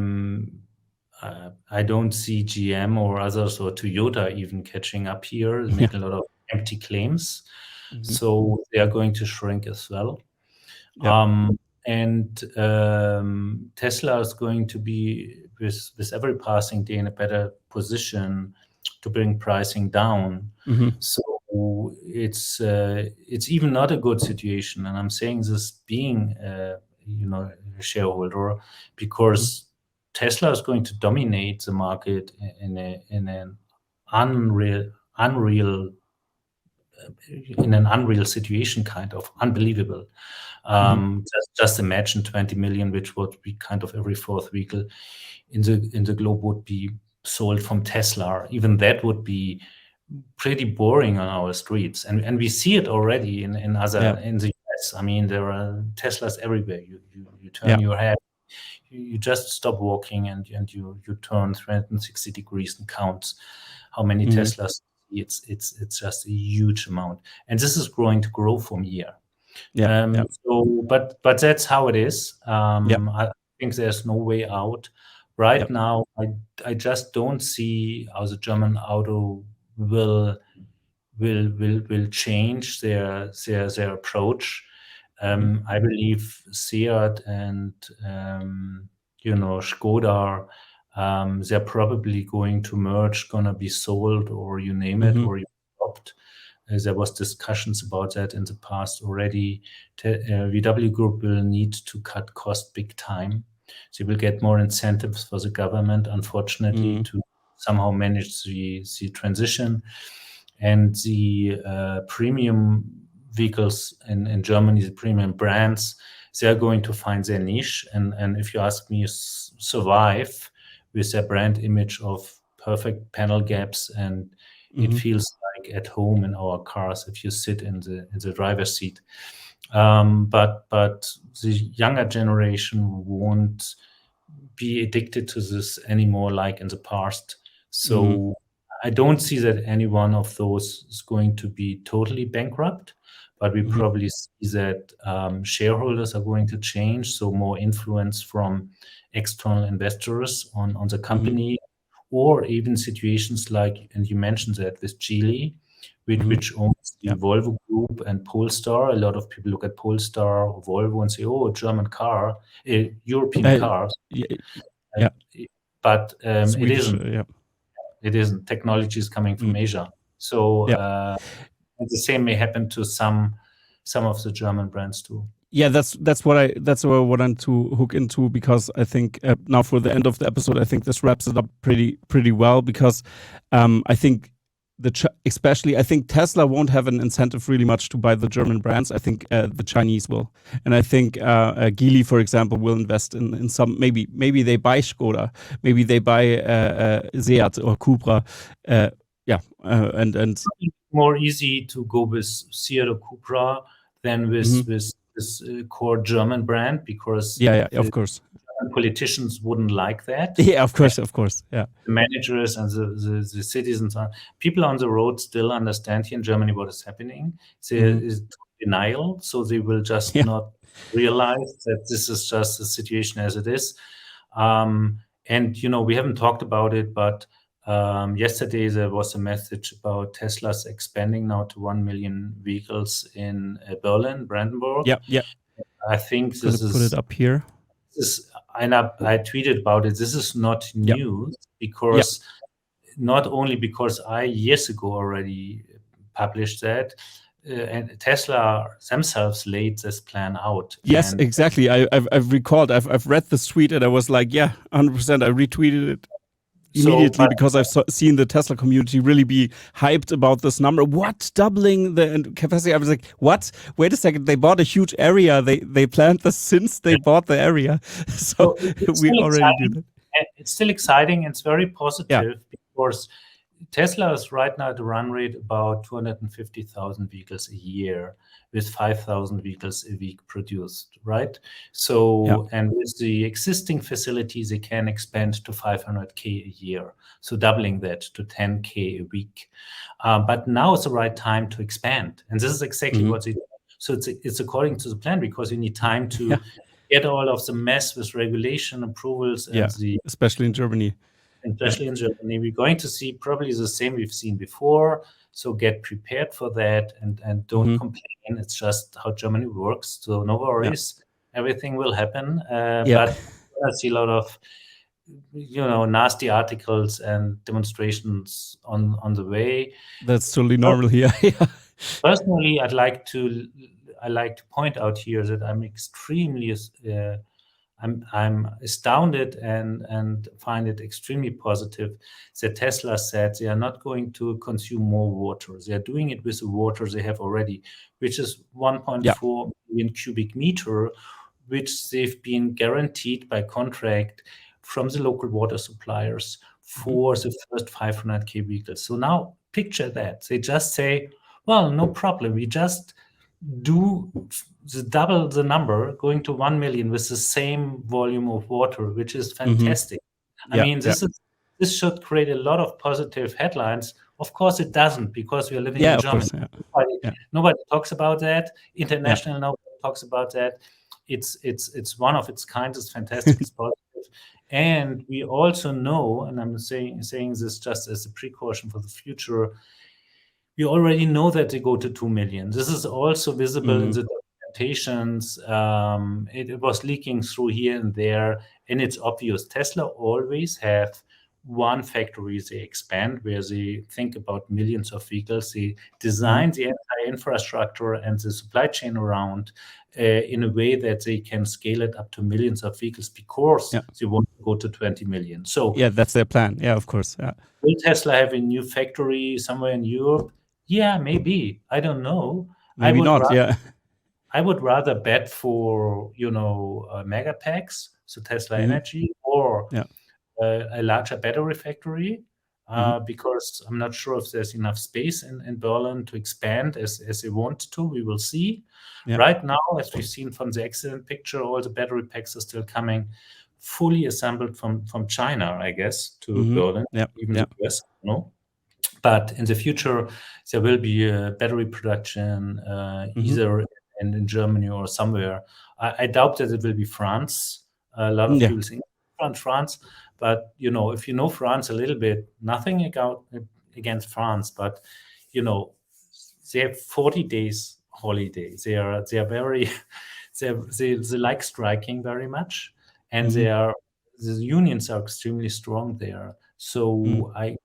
don't see GM or others, or Toyota even, catching up here. They make a lot of empty claims. So they are going to shrink as well. And Tesla is going to be, with every passing day, in a better position to bring pricing down. So it's even not a good situation, and I'm saying this being a shareholder, because Tesla is going to dominate the market in an unreal situation, kind of unbelievable. Just imagine 20 million, which would be kind of every fourth vehicle in the globe would be sold from Tesla. Even that would be pretty boring on our streets, and we see it already in the US. I mean, there are Teslas everywhere. You turn your head, you just stop walking, and you turn 360 degrees and count how many Teslas. It's just a huge amount, and this is going to grow from here. So, but that's how it is. I think there's no way out right now. I just don't see how the German auto will change their approach. I believe Seat and Skoda, they're probably going to merge, gonna be sold, or you name it, or you stopped. There was discussions about that in the past already. VW Group will need to cut cost big time. They will get more incentives for the government, unfortunately, to somehow manage the transition. And the premium vehicles in Germany, the premium brands, they are going to find their niche. And if you ask me, survive with their brand image of perfect panel gaps, and it feels like at home in our cars if you sit in the driver's seat. But the younger generation won't be addicted to this anymore like in the past. So I don't see that any one of those is going to be totally bankrupt, but we probably see that shareholders are going to change, so more influence from external investors on the company, or even situations like, and you mentioned that with Geely, which owns the Volvo Group and Polestar. A lot of people look at Polestar or Volvo and say, "Oh, a German car, a European car." But it isn't. It isn't. Technology is coming from Asia. So and the same may happen to some of the German brands too. Yeah, that's what I wanted to hook into, because I think now for the end of the episode, I think this wraps it up pretty well, because I think especially I think Tesla won't have an incentive really much to buy the German brands. I think the Chinese will, and I think Geely, for example, will invest in some. Maybe they buy Skoda, maybe they buy Seat or Cupra. And more easy to go with Seat or Cupra than with this core German brand, because of course politicians wouldn't like that. Yeah, of course. Yeah, the managers and the citizens, people on the road still understand here in Germany what is happening. There is denial, so they will just not realize that this is just the situation as it is. And we haven't talked about it, but yesterday there was a message about Tesla's expanding now to 1 million vehicles in Berlin, Brandenburg. Yeah. I think this is. Put it up here. I tweeted about it. This is not news, because not only because I years ago already published that, and Tesla themselves laid this plan out. Yes, exactly. I've recalled. I've read this tweet, and I was like, 100%. I retweeted it immediately, because I've seen the Tesla community really be hyped about this number. What, doubling the capacity? I was like, what? Wait a second, they bought a huge area. They planned this since they bought the area. So we already do that. It's still exciting. It's very positive, because Tesla is right now at a run rate about 250,000 vehicles a year, with 5,000 vehicles a week produced, right? So, and with the existing facilities, they can expand to 500K a year. So doubling that to 10K a week. But now is the right time to expand. And this is exactly what they do. So it's according to the plan, because you need time to get all of the mess with regulation approvals. And especially in Germany. Especially in Germany, we're going to see probably the same we've seen before. So get prepared for that, and don't complain. It's just how Germany works. So no worries, everything will happen. But I see a lot of nasty articles and demonstrations on the way. That's totally normal here. Yeah. Personally, I like to point out here that I'm astounded and find it extremely positive that Tesla said they are not going to consume more water. They are doing it with the water they have already, which is 1.4 million cubic meter, which they've been guaranteed by contract from the local water suppliers for the first 500K vehicles. So now picture that. They just say, well, no problem. We just do double the number, going to 1 million with the same volume of water, which is fantastic. I mean, this should create a lot of positive headlines. Of course, it doesn't, because we are living in Germany. Nobody talks about that. International, nobody talks about that. It's one of its kind. It's fantastic. It's positive. And we also know, and I'm saying this just as a precaution for the future, we already know that they go to 2 million. This is also visible in the documentations. It was leaking through here and there, and it's obvious. Tesla always have one factory they expand, where they think about millions of vehicles. They design the entire infrastructure and the supply chain around in a way that they can scale it up to millions of vehicles, because they want to go to 20 million. So that's their plan. Yeah, of course. Yeah. Will Tesla have a new factory somewhere in Europe? Yeah, maybe. I don't know. Maybe not. I would rather bet for mega packs, so Tesla Energy, or a larger battery factory, because I'm not sure if there's enough space in Berlin to expand as they want to. We will see. Right now, as we've seen from the accident picture, all the battery packs are still coming fully assembled from China, I guess, to Berlin, even the US. No. But in the future, there will be a battery production either in Germany or somewhere. I doubt that it will be France. A lot of people think France. But, if you know France a little bit, nothing against France, but, they have 40 days holiday. They are very, they like striking very much. And the unions are extremely strong there. So I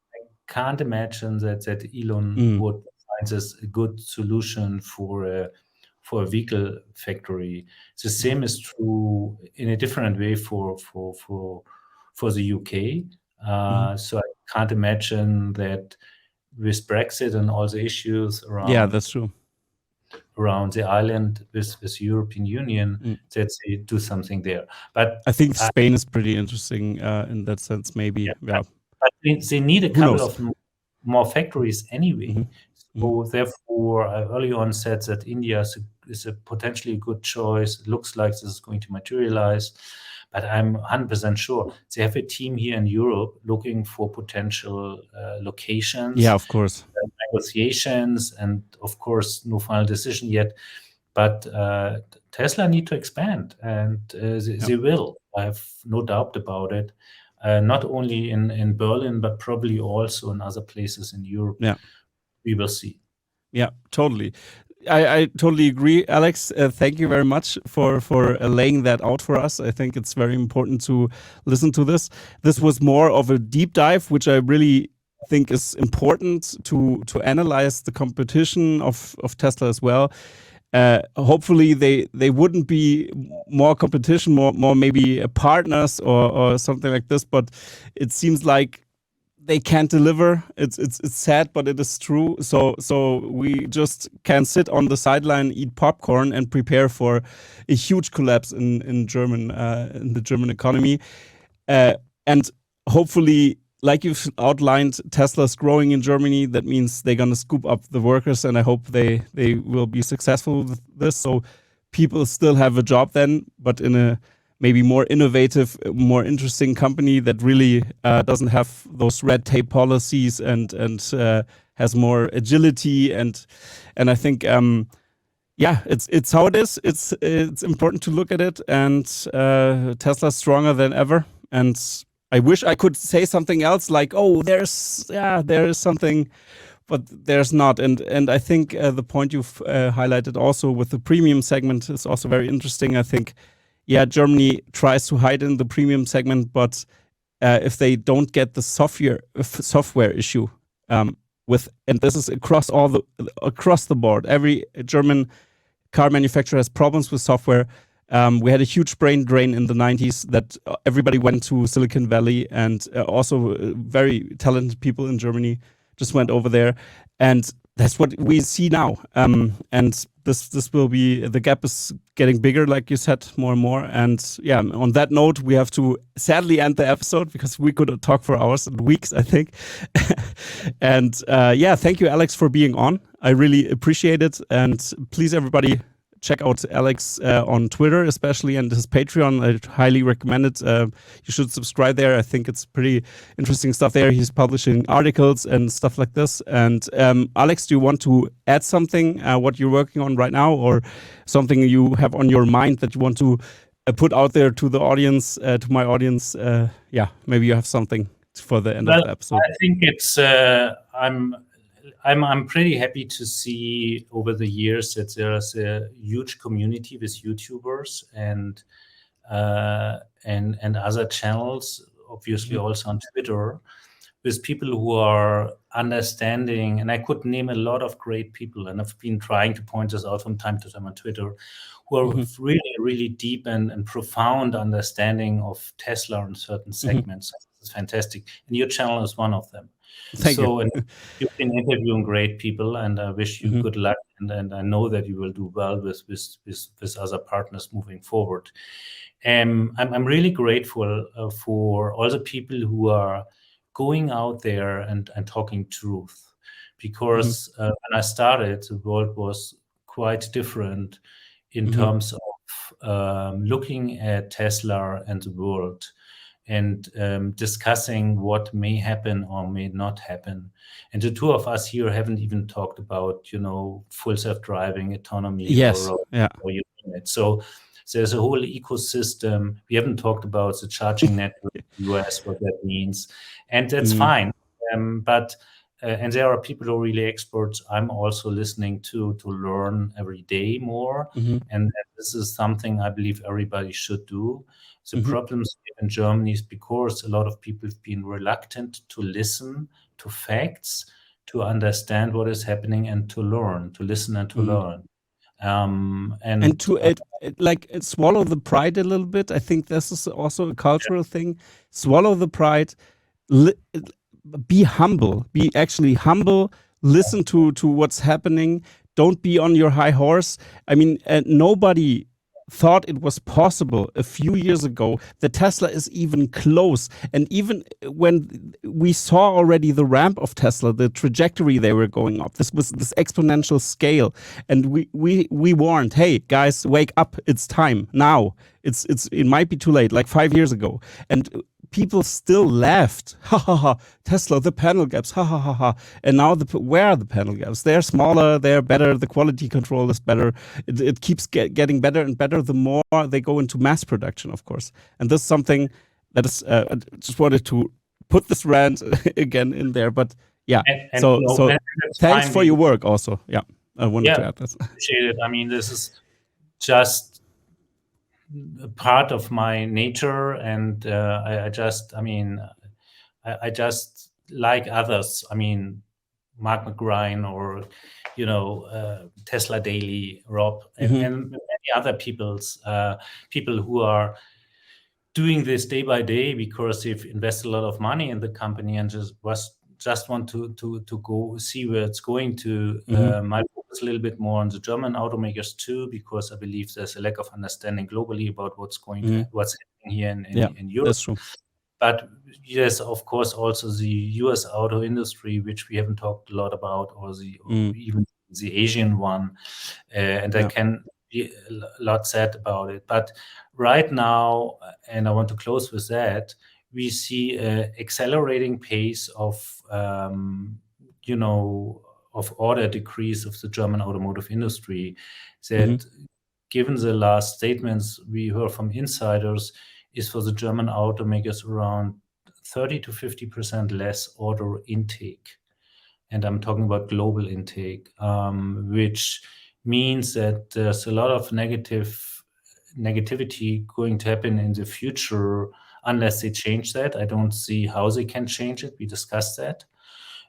can't imagine that Elon would find this a good solution for a vehicle factory. The same is true in a different way for the UK. So I can't imagine that with Brexit and all the issues around that's true, around the island with European Union, that they do something there. But I think Spain is pretty interesting in that sense. Maybe, But they need a couple of more factories anyway. So therefore, I early on said that India is a potentially good choice. It looks like this is going to materialize. But I'm 100% sure they have a team here in Europe looking for potential locations. Yeah, of course. Negotiations, and of course, no final decision yet. But Tesla need to expand, and they will. I have no doubt about it. Not only in Berlin, but probably also in other places in Europe. Yeah, we will see. Yeah, totally. I totally agree, Alex. Thank you very much for laying that out for us. I think it's very important to listen to this. This was more of a deep dive, which I really think is important to analyze the competition of Tesla as well. Hopefully they wouldn't be more competition, more maybe partners or something like this. But it seems like they can't deliver. It's sad, but it is true. So we just can sit on the sideline, eat popcorn, and prepare for a huge collapse in the German economy. And hopefully, like you've outlined, Tesla's growing in Germany. That means they're gonna scoop up the workers, and I hope they will be successful with this. So people still have a job then, but in a maybe more innovative, more interesting company that really doesn't have those red tape policies and has more agility and I think it's how it is. It's important to look at it, and Tesla's stronger than ever. And I wish I could say something else like, oh, there is something, but there's not. And I think the point you've highlighted also with the premium segment is also very interesting. I think, Germany tries to hide in the premium segment, but if they don't get the software issue and this is across the board. Every German car manufacturer has problems with software. We had a huge brain drain in the 90s that everybody went to Silicon Valley, and also very talented people in Germany just went over there. And that's what we see now. And this will be, the gap is getting bigger, like you said, more and more. And yeah, on that note, we have to sadly end the episode because we could talk for hours and weeks, I think. And yeah, thank you, Alex, for being on. I really appreciate it. And please, everybody, check out Alex on Twitter, especially, and his Patreon. I highly recommend it. You should subscribe there. I think it's pretty interesting stuff there. He's publishing articles and stuff like this. And Alex, do you want to add something, what you're working on right now, or something you have on your mind that you want to put out there to the audience, to my audience? Yeah, maybe you have something for the end of the episode. I think it's, I'm pretty happy to see over the years that there's a huge community with YouTubers and other channels, obviously also on Twitter, with people who are understanding. And I could name a lot of great people, and I've been trying to point this out from time to time on Twitter, who are really, really deep and profound understanding of Tesla in certain segments. It's fantastic. And your channel is one of them. Thank you. And you've been interviewing great people, and I wish you good luck. And I know that you will do well with other partners moving forward. I'm really grateful for all the people who are going out there and talking truth, because when I started, the world was quite different in terms of looking at Tesla and the world, and discussing what may happen or may not happen. And the two of us here haven't even talked about, full self-driving, autonomy, or you name it. So there's a whole ecosystem. We haven't talked about the charging network in the US, what that means. And that's fine. But and there are people who are really experts. I'm also listening to learn every day more. And this is something I believe everybody should do. The problems in Germany is because a lot of people have been reluctant to listen to facts, to understand what is happening, and to learn, to listen and to learn. And to swallow the pride a little bit. I think this is also a cultural thing. Swallow the pride. Be humble. Be actually humble. Listen to what's happening. Don't be on your high horse. I mean, nobody thought it was possible a few years ago that Tesla is even close. And even when we saw already the ramp of Tesla, the trajectory they were going up, this was this exponential scale. And we warned, hey guys, wake up, it's time now. It might be too late, like 5 years ago. And people still laughed. Ha ha ha. Tesla, the panel gaps. Ha ha ha ha. And now where are the panel gaps? They're smaller. They're better. The quality control is better. It keeps getting better and better the more they go into mass production, of course. And this is something that is. I just wanted to put this rant again in there, but yeah. So thanks for your work also. Yeah, I wanted to add this. Appreciate it. I mean, this is just a part of my nature, and I just like others. I mean, Mark McGrine or Tesla Daily, Rob, and many other people who are doing this day by day because they've invested a lot of money in the company and just want to go see where it's going to. My focus a little bit more on the German automakers too, because I believe there's a lack of understanding globally about what's happening here in Europe. That's true. But yes, of course, also the US auto industry, which we haven't talked a lot about, or even the Asian one, and I can be a lot sad about it. But right now, and I want to close with that, we see an accelerating pace of order decrease of the German automotive industry. That, given the last statements we heard from insiders, is for the German automakers around 30 to 50% less order intake. And I'm talking about global intake, which means that there's a lot of negativity going to happen in the future unless they change that. I don't see how they can change it. We discussed that.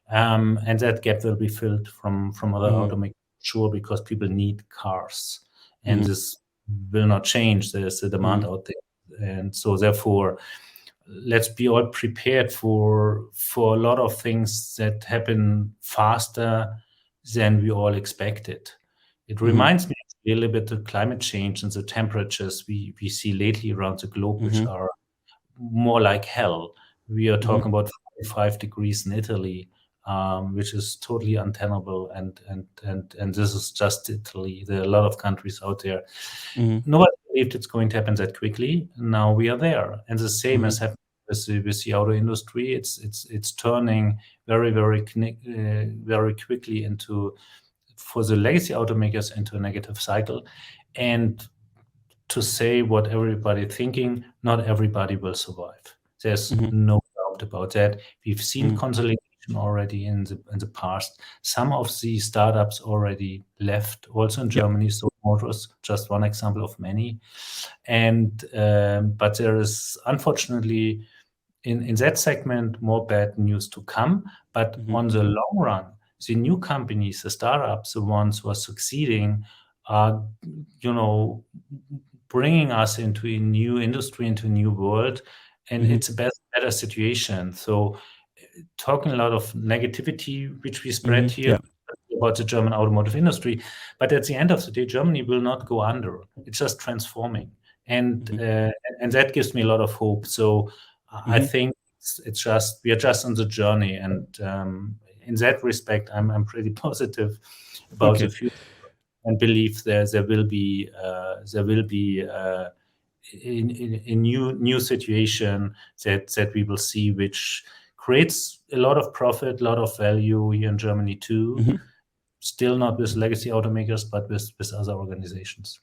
And that gap will be filled from other automakers, sure, because people need cars. And this will not change. There's a demand out there. And so therefore, let's be all prepared for a lot of things that happen faster than we all expected. It reminds me a little bit of climate change and the temperatures we see lately around the globe, which are more like hell. We are talking about 45 degrees in Italy, which is totally untenable. And this is just Italy. There are a lot of countries out there. Nobody believed it's going to happen that quickly. Now we are there. And the same has happened with the auto industry. It's turning very, very quickly into, for the legacy automakers, into a negative cycle. And to say what everybody thinking, not everybody will survive. There's no doubt about that. We've seen consolidation already in the past. Some of the startups already left, also in Germany. So Motors, just one example of many. And but there is, unfortunately, in that segment, more bad news to come. But on the long run, the new companies, the startups, the ones who are succeeding, are, bringing us into a new industry, into a new world, and it's a better situation. So, talking a lot of negativity, which we spread here about the German automotive industry, but at the end of the day, Germany will not go under. It's just transforming, and that gives me a lot of hope. So, I think it's just, we are just on the journey, and in that respect, I'm pretty positive about the future, and believe there will be a new situation that we will see, which creates a lot of profit, a lot of value here in Germany too. Still not with legacy automakers, but with other organizations.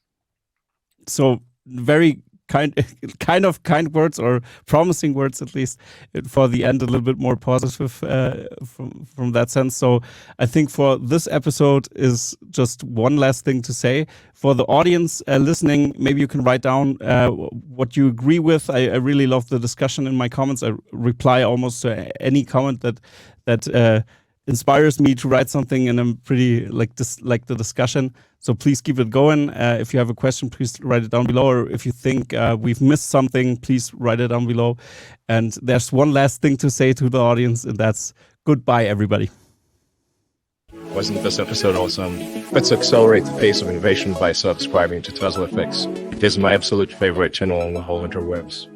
So very kind words, or promising words, at least for the end, a little bit more positive from that sense. So I think for this episode is just one last thing to say for the audience listening. Maybe you can write down what you agree with. I really love the discussion in my comments. I reply almost to any comment that inspires me to write something, and I'm pretty like the discussion. So please keep it going. If you have a question, please write it down below. Or if you think we've missed something, please write it down below. And there's one last thing to say to the audience, and that's goodbye, everybody. Wasn't this episode awesome? Let's accelerate the pace of innovation by subscribing to Tesla Fix. It is my absolute favorite channel on the whole interwebs.